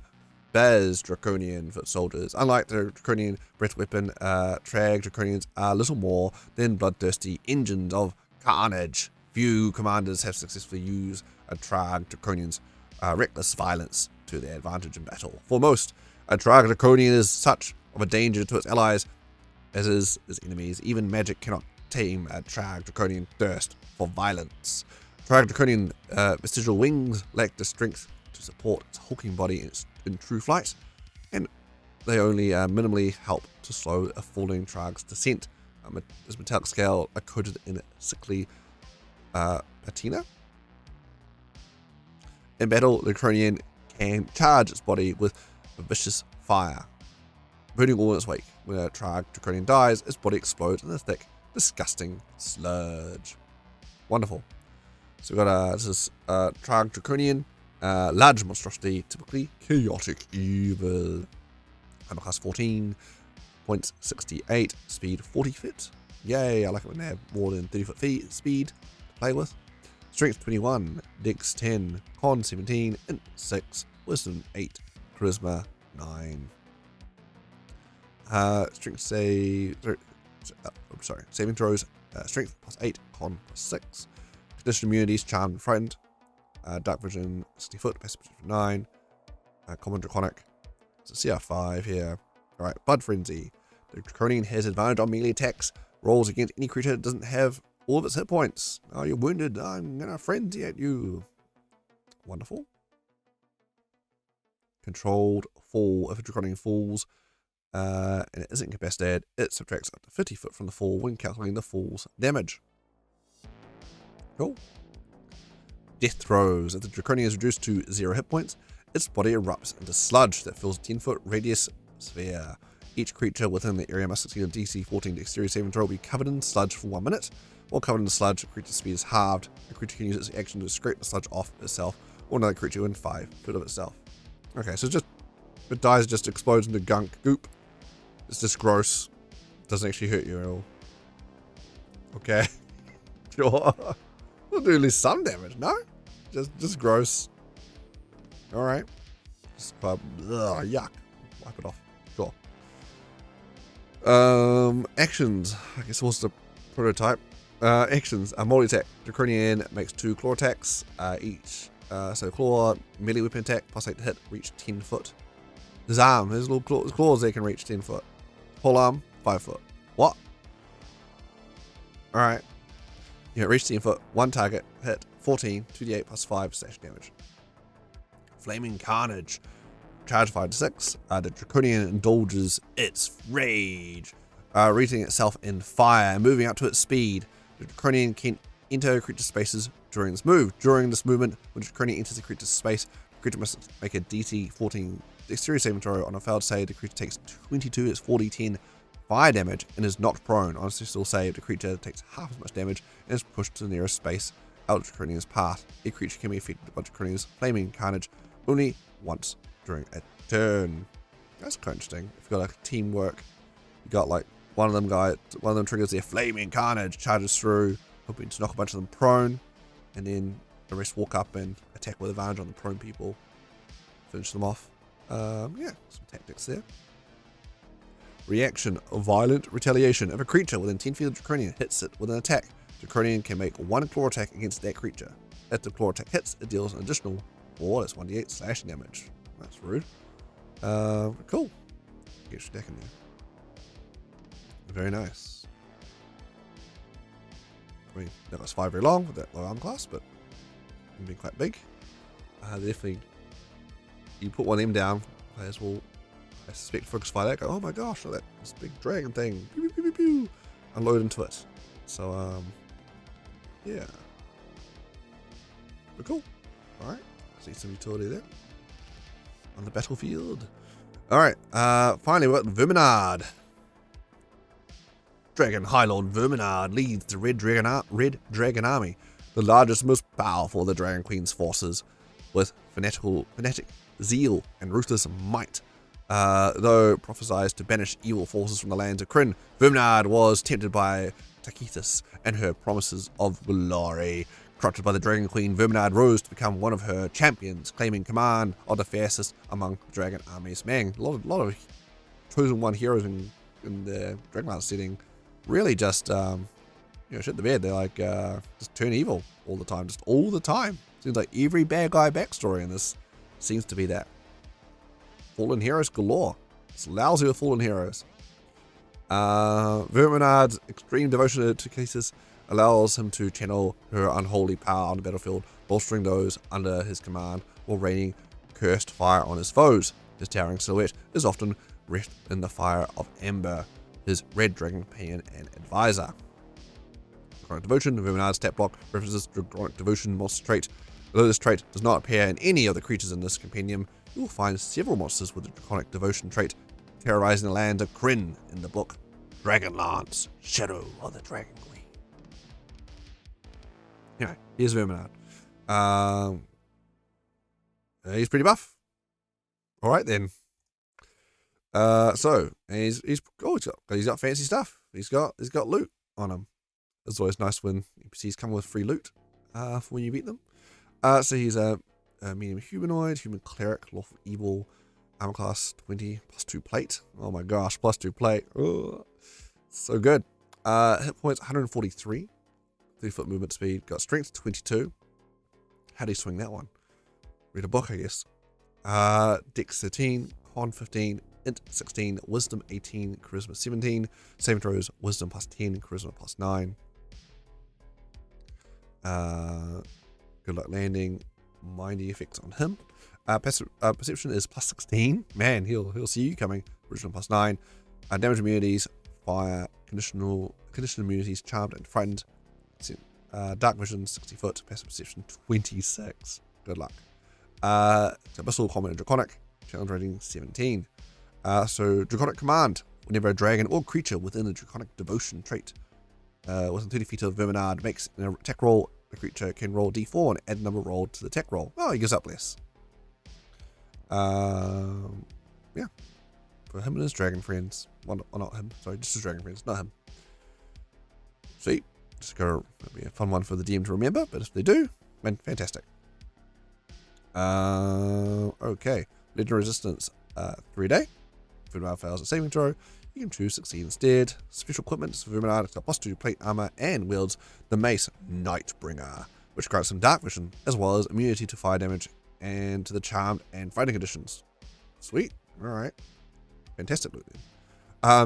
Baz Draconian for soldiers. Unlike the Draconian breath weapon, Trag Draconians are little more than bloodthirsty engines of carnage. Few commanders have successfully used a Trag Draconian's reckless violence to their advantage in battle. For most, a Trag Draconian is such of a danger to its allies as is its enemies. Even magic cannot tame a Trag Draconian thirst for violence. Trag Draconian vestigial wings lack the strength to support its hulking body in true flight, and they only minimally help to slow a falling Trag's descent. This metallic scale are coated in sickly patina. In battle, the Draconian can charge its body with a vicious fire, burning all in its wake. When a Trag Draconian dies, its body explodes in a thick, disgusting sludge. Wonderful. So we've got this is Trag Draconian, large monstrosity, typically chaotic evil. Armor class 14, points 68, speed 40 feet. Yay, I like it when they have more than 30 foot speed to play with. Strength 21, Dex 10, Con 17, Int 6, Wisdom 8, Charisma 9. Strength save, saving throws, Strength +8, Con +6. Condition immunities, Charmed Friend, Dark Vision 60 foot, Passive Perception 9, Common Draconic. It's a CR5 here. Alright, Blood Frenzy. The Draconian has advantage on melee attacks, rolls against any creature that doesn't have all of its hit points. Oh, you're wounded, I'm gonna frenzy at you. Wonderful. Controlled fall. If a Draconian falls, and it isn't incapacitated, it subtracts up to 50 foot from the fall when calculating the fall's damage. Cool. Death throws. If the Draconian is reduced to 0 hit points, its body erupts into sludge that fills a 10-foot radius sphere. Each creature within the area must succeed a DC 14 dexterity saving throw will be covered in sludge for 1 minute. While covered in the sludge, the creature's speed is halved. The creature can use its action to scrape the sludge off itself or another creature within 5 foot of itself. Okay, so just it dies, just explodes into gunk goop. It's just gross. Doesn't actually hurt you at all. Okay. Sure. We'll do at least some damage, no? Just gross. Alright. Just yuck. Wipe it off. Sure. Actions. I guess what's the prototype? Actions. A multi-attack. Draconian makes 2 claw attacks each. So claw, melee weapon attack, plus 8 to hit, reach 10 foot. His arm, his little claws, they can reach 10 foot. Whole arm, 5 foot. What? Alright. You reach 10 foot, 1 target, hit, 14, 2d8 plus 5 slash damage. Flaming Carnage. Charge 5 to 6. The Draconian indulges its rage, wreathing itself in fire and moving up to its speed. The Draconian can enter creature spaces during this move. During this movement, when the Draconian enters a creature's space, the creature must make a DC 14 dexterity saving throw. On a failed save, the creature takes 22, it's 40-10 fire damage and is knocked prone. On a successful save, the creature takes half as much damage and is pushed to the nearest space out of the Draconian's path. A creature can be affected by Draconian's Flaming Carnage only once during a turn. That's quite interesting. If you've got like teamwork, you got like one of them triggers their Flaming Carnage, charges through, hoping to knock a bunch of them prone, and then the rest walk up and attack with advantage on the prone people, finish them off. Yeah, some tactics there. Reaction: violent retaliation. If a creature within 10 feet of Draconian hits it with an attack, Draconian can make 1 claw attack against that creature. If the claw attack hits, it deals an additional 4, that's 1d8 slashing damage. That's rude. Cool. Get your deck in there. Very nice. I mean, that was 5 very long with that low arm class, but it'd be quite big. Definitely, you put one of them down, players will, I suspect, focus fire that, go, oh my gosh, look at that, this big dragon thing, pew, pew, pew, pew, pew, and load into it. So, yeah. But cool. Alright, see some utility there on the battlefield. Alright, finally we've got Verminard. Dragon High Lord Verminard leads the Red Dragon Army, the largest, most powerful of the Dragon Queen's forces, with fanatic zeal and ruthless might. Though prophesied to banish evil forces from the lands of Kryn, Verminard was tempted by Takithis and her promises of glory. Corrupted by the Dragon Queen, Verminard rose to become one of her champions, claiming command of the fiercest among the Dragon armies. Man, a lot of chosen one heroes in the Dragonlance setting really just shit the bed. They're like just turn evil all the time, just all the time. Seems like every bad guy backstory in this seems to be that. Fallen heroes galore. It's lousy with fallen heroes. Verminard's extreme devotion to Takithis allows him to channel her unholy power on the battlefield, bolstering those under his command while raining cursed fire on his foes. His towering silhouette is often wreathed in the fire of ember, his red dragon companion and advisor. Draconic Devotion. Verminard's stat block references Draconic Devotion monster trait. Although this trait does not appear in any of the creatures in this compendium, you will find several monsters with the Draconic Devotion trait terrorizing the land of Kryn in the book Dragonlance, Shadow of the Dragon Queen. Anyway, here's Verminard. He's pretty buff. Alright then. So he's got fancy stuff. He's got loot on him. It's always nice when NPCs come with free loot for when you beat them. So he's a medium humanoid, human cleric, lawful evil, armor class 20, plus 2 plate. Oh my gosh, plus 2 plate. Ugh. So good. Hit points 143, 3-foot movement speed, got strength 22. How do you swing that one? Read a book, I guess. Dex 13, con 15, int 16, wisdom 18, charisma 17, saving throws, wisdom plus 10, charisma plus 9. Good luck landing, mindy effects on him. Perception is +16. Man, he'll see you coming. Original +9. Damage immunities, fire, conditional immunities, charmed and frightened. Dark vision 60 foot. Passive perception 26. Good luck. Abyssal, common, and draconic. Challenge rating 17. So draconic command. Whenever a dragon or creature within a draconic devotion trait within 30 feet of Verminard makes an attack roll, the creature can roll d4 and add number rolled to the attack roll. Oh, he gives up less. Yeah. For him and his dragon friends. Well, not him. Sorry, just his dragon friends, not him. Sweet. Just go. That'll be a fun one for the DM to remember, but if they do, man, fantastic. Okay. Legendary resistance, 3-day. If Verminard fails a saving throw, you can choose succeed instead. Special equipment, Verminard has got +2 plate armor and wields the mace Nightbringer, which grants him dark vision, as well as immunity to fire damage and to the charmed and fighting conditions. Sweet. Alright. Fantastic loot then.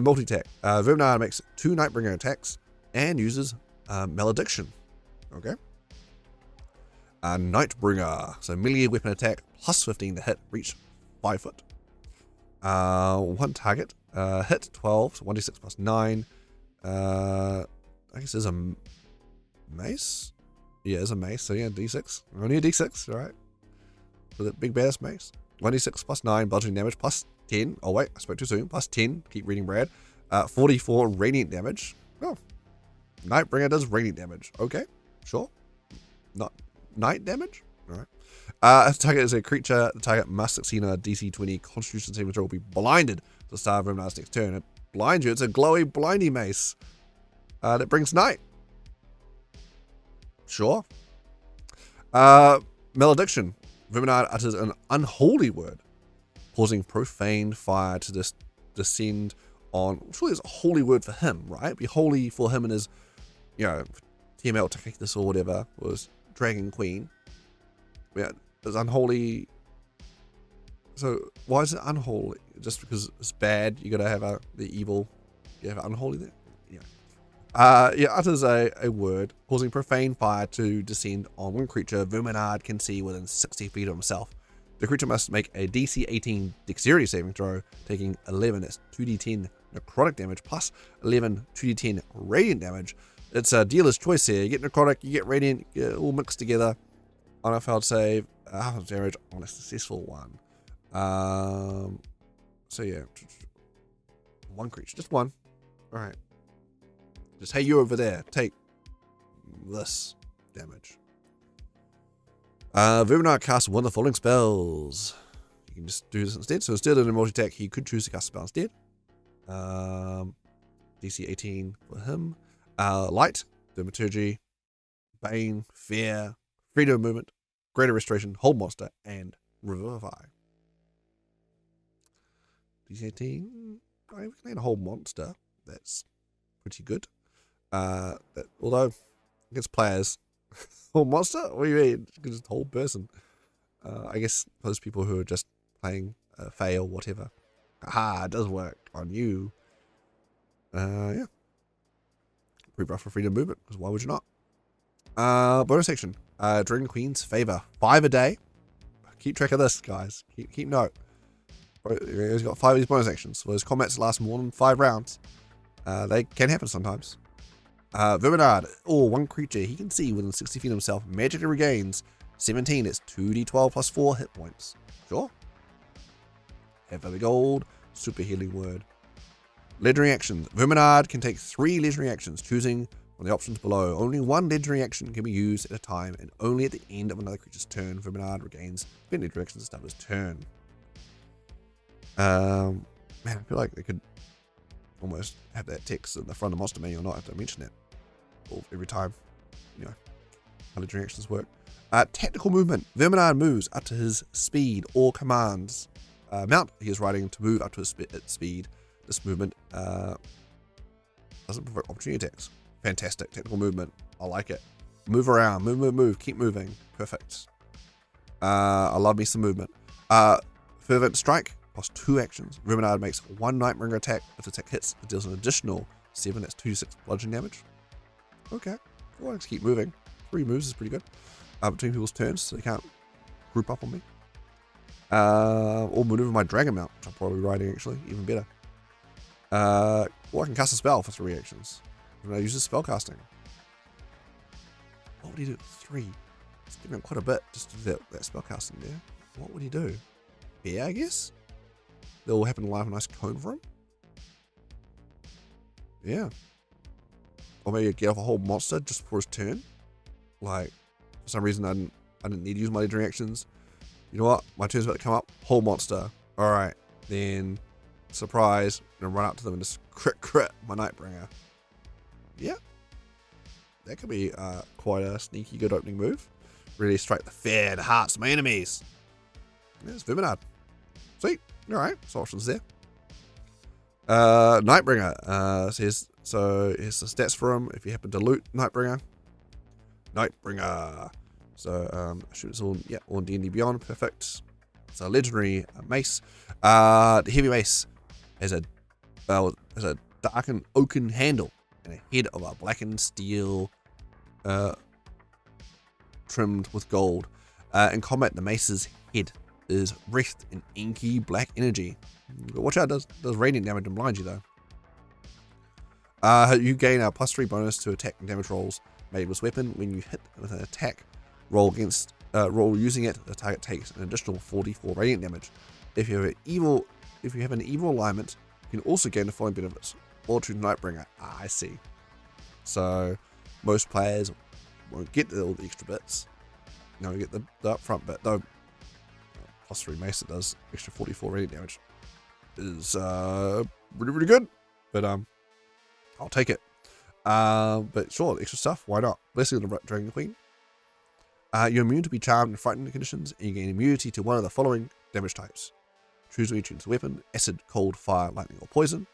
Multi-attack. Verminard makes 2 Nightbringer attacks and uses Malediction. Okay. Nightbringer. So melee weapon attack +15 to hit, reach 5 foot. One target. Hit 12, so 1d6 +9. I guess there's a mace? Yeah, there's a mace, so yeah, d6. Only a d6, alright. For the big badass mace. 1d6 +9, bludgeoning damage, +10. Oh wait, I spoke too soon. +10, keep reading Brad. 44 radiant damage. Oh. Nightbringer does radiant damage. Okay, sure. Not night damage? Alright. If the target is a creature, the target must succeed on a DC 20 Constitution saving throw will be blinded to the start of Verminard's next turn. It blinds you. It's a glowy, blindy mace that brings night. Sure. Malediction. Verminard utters an unholy word, causing profane fire to descend on. Surely it's a holy word for him, right? It'd be holy for him and his, TML to kick this or whatever was Dragon Queen. Yeah, it's unholy. So why is it unholy? Just because it's bad, you gotta have the evil. You have unholy there. Yeah. Utters a word causing profane fire to descend on one creature Verminard can see within 60 feet of himself. The creature must make a DC 18 Dexterity saving throw, taking 11. That's 2d10 necrotic damage plus 11 2d10 radiant damage. It's a dealer's choice here. You get necrotic, you get radiant, you get it all mixed together. On a failed save, half of damage on a successful one. So yeah, one creature, just one. All right. Just, hey, you over there, take this damage. Verminard casts one of the following spells. You can just do this instead. So instead of a multi-attack, he could choose to cast a spell instead. DC 18 for him. Light, Thaumaturgy, Bane, Fear, Freedom of Movement, Greater Restoration, Hold Monster, and Revivify. DC 18, we can add a Hold Monster. That's pretty good. Although, against players, Hold Monster? What do you mean? Just hold person. I guess those people who are just playing Fae or whatever. Aha, it does work on you. Yeah. Pretty rough for freedom of movement, because why would you not? Bonus section. Dragon Queen's Favor. 5 a day. Keep track of this, guys. Keep note. He's got 5 of these bonus actions. So those combats last more than 5 rounds. They can happen sometimes. Verminard, or one creature he can see within 60 feet of himself, magically regains 17. It's 2d12 plus 4 hit points. Sure. Have a big old super healing word. Legendary actions. Verminard can take 3 legendary actions, choosing from the options below. Only 1 legendary action can be used at a time, and only at the end of another creature's turn, Verminard regains 10 legendary actions to start his turn. Man, I feel like they could almost have that text in the front of Monster Manual, not have to mention that every time, how legendary actions work. Tactical movement. Verminard moves up to his speed or commands mount he is riding to move up to his speed. This movement doesn't provoke opportunity attacks. Fantastic. Technical movement. I like it. Move around. Move. Keep moving. Perfect. I love me some movement. Fervent Strike. Plus 2 actions. Verminard makes 1 Nightbringer attack. If the attack hits, it deals an additional 7. That's 2d6 bludgeoning damage. Okay. Well, let's keep moving. 3 moves is pretty good. Between people's turns, so they can't group up on me. Or maneuver my dragon mount, which I'm probably riding actually, even better. Or I can cast a spell for 3 actions. When I use spell casting. What would he do? 3. It's giving him quite a bit just to do that spell casting there. What would he do? Yeah, I guess. That will happen to live a nice cone for him. Yeah. Or maybe get off a whole monster just for his turn. Like, for some reason I didn't need to use my legendary actions. You know what? My turn's about to come up. Whole monster. Alright. Then, surprise. I'm gonna run up to them and just crit my Nightbringer. Yeah. That could be quite a sneaky good opening move. Really strike the fear in the hearts of my enemies. There's Verminard. Sweet. Alright. So options there. Nightbringer says, so here's the stats for him. If you happen to loot Nightbringer. So shoot, it's all on D&D Beyond. Perfect. It's a legendary mace. The heavy mace has a darkened oaken handle and a head of a blackened steel trimmed with gold. In combat, the mace's head is wreathed in inky black energy. But watch out, does radiant damage and blind you though. You gain a +3 bonus to attack and damage rolls made with this weapon. When you hit with an attack roll using it, the target takes an additional 44 radiant damage. If you have an evil alignment, you can also gain the following benefits. Or to Nightbringer. I see. So most players won't get all the extra bits. You know, get the upfront bit though. +3 mace that does extra 44 radiant damage is really good. But I'll take it. But sure, extra stuff, why not? Blessing of the Dragon Queen. You're immune to be charmed and frightened conditions, and you gain immunity to one of the following damage types. Choose when you choose the weapon: acid, cold, fire, lightning, or poison.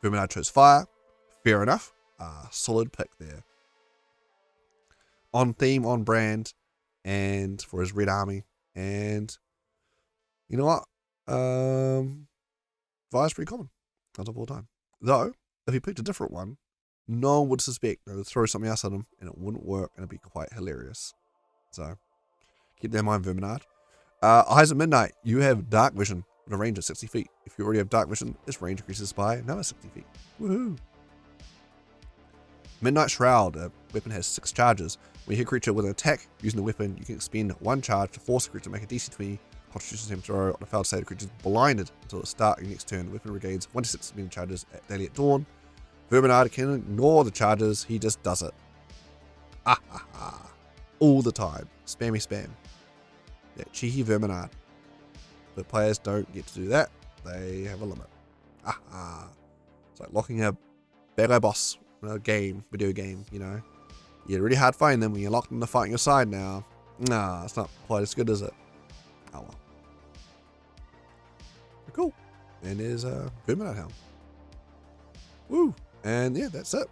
Verminard chose fire. Fair enough. Solid pick there. On theme, on brand, and for his red army. And you know what? Fire's pretty common. Comes up all the time. Though, if he picked a different one, no one would suspect. They would throw something else at him, and it wouldn't work, and it'd be quite hilarious. So, keep that in mind, Verminard. Eyes at Midnight. You have dark vision with a range of 60 feet. If you already have dark vision, this range increases by another 60 feet. Woohoo! Midnight Shroud. A weapon has 6 charges. When you hit a creature with an attack using the weapon, you can expend 1 charge to force a creature to make a DC 20 Constitution saving throw. On a failed save, the creature is blinded until the start of your next turn. The weapon regains 1d6 spending charges daily at dawn. Verminard can ignore the charges, he just does it. Ah ha ha. All the time. Spammy spam. That cheeky Verminard. But players don't get to do that. They have a limit. Ah ha. It's like locking a bad boss in a video game, you know. You're really hard fighting them when you're locked in the fight on your side now. Nah, it's not quite as good, is it? Oh well. Cool. And there's a Verminard helm. Woo! And yeah, that's it.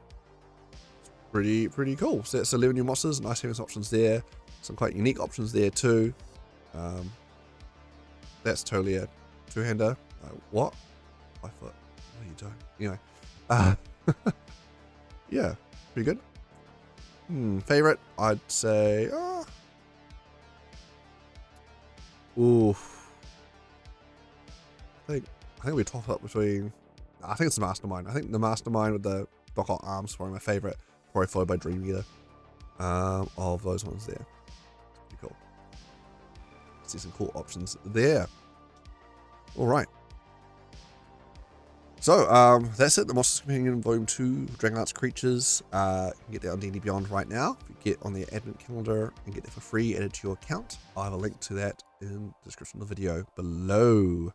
Pretty cool. So that's 11 new monsters, nice having options there. Some quite unique options there too. That's totally a two-hander. What? I thought, what are you doing? Anyway. Yeah, pretty good. Favorite? I'd say, oof. I think we top up between, I think it's the Mastermind. I think the Mastermind with the Blockout Arms is probably my favorite. Probably followed by Dream Eater. Of those ones there. Pretty cool. See some cool options there. Alright. So, that's it. The Monstrous Compendium Volume 2, Dragonlance Creatures. You can get that on D&D Beyond right now. If you get on the advent calendar and get that for free added to your account, I'll have a link to that in the description of the video below.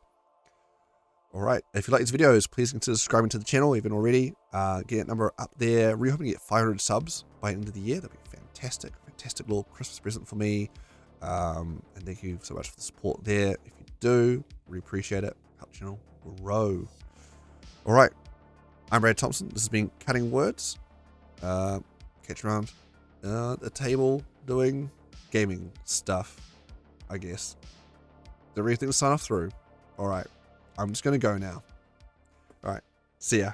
Alright, if you like these videos, please consider subscribing to the channel, even already. Get that number up there. Really hoping to get 500 subs by the end of the year. That'd be fantastic. Fantastic little Christmas present for me. And thank you so much for the support there. If you do, really appreciate it. Help the channel grow. Alright, I'm Brad Thompson. This has been Cutting Words. Catch you around the table doing gaming stuff, I guess. Did everything sign off through? Alright. I'm just going to go now. Alright. See ya.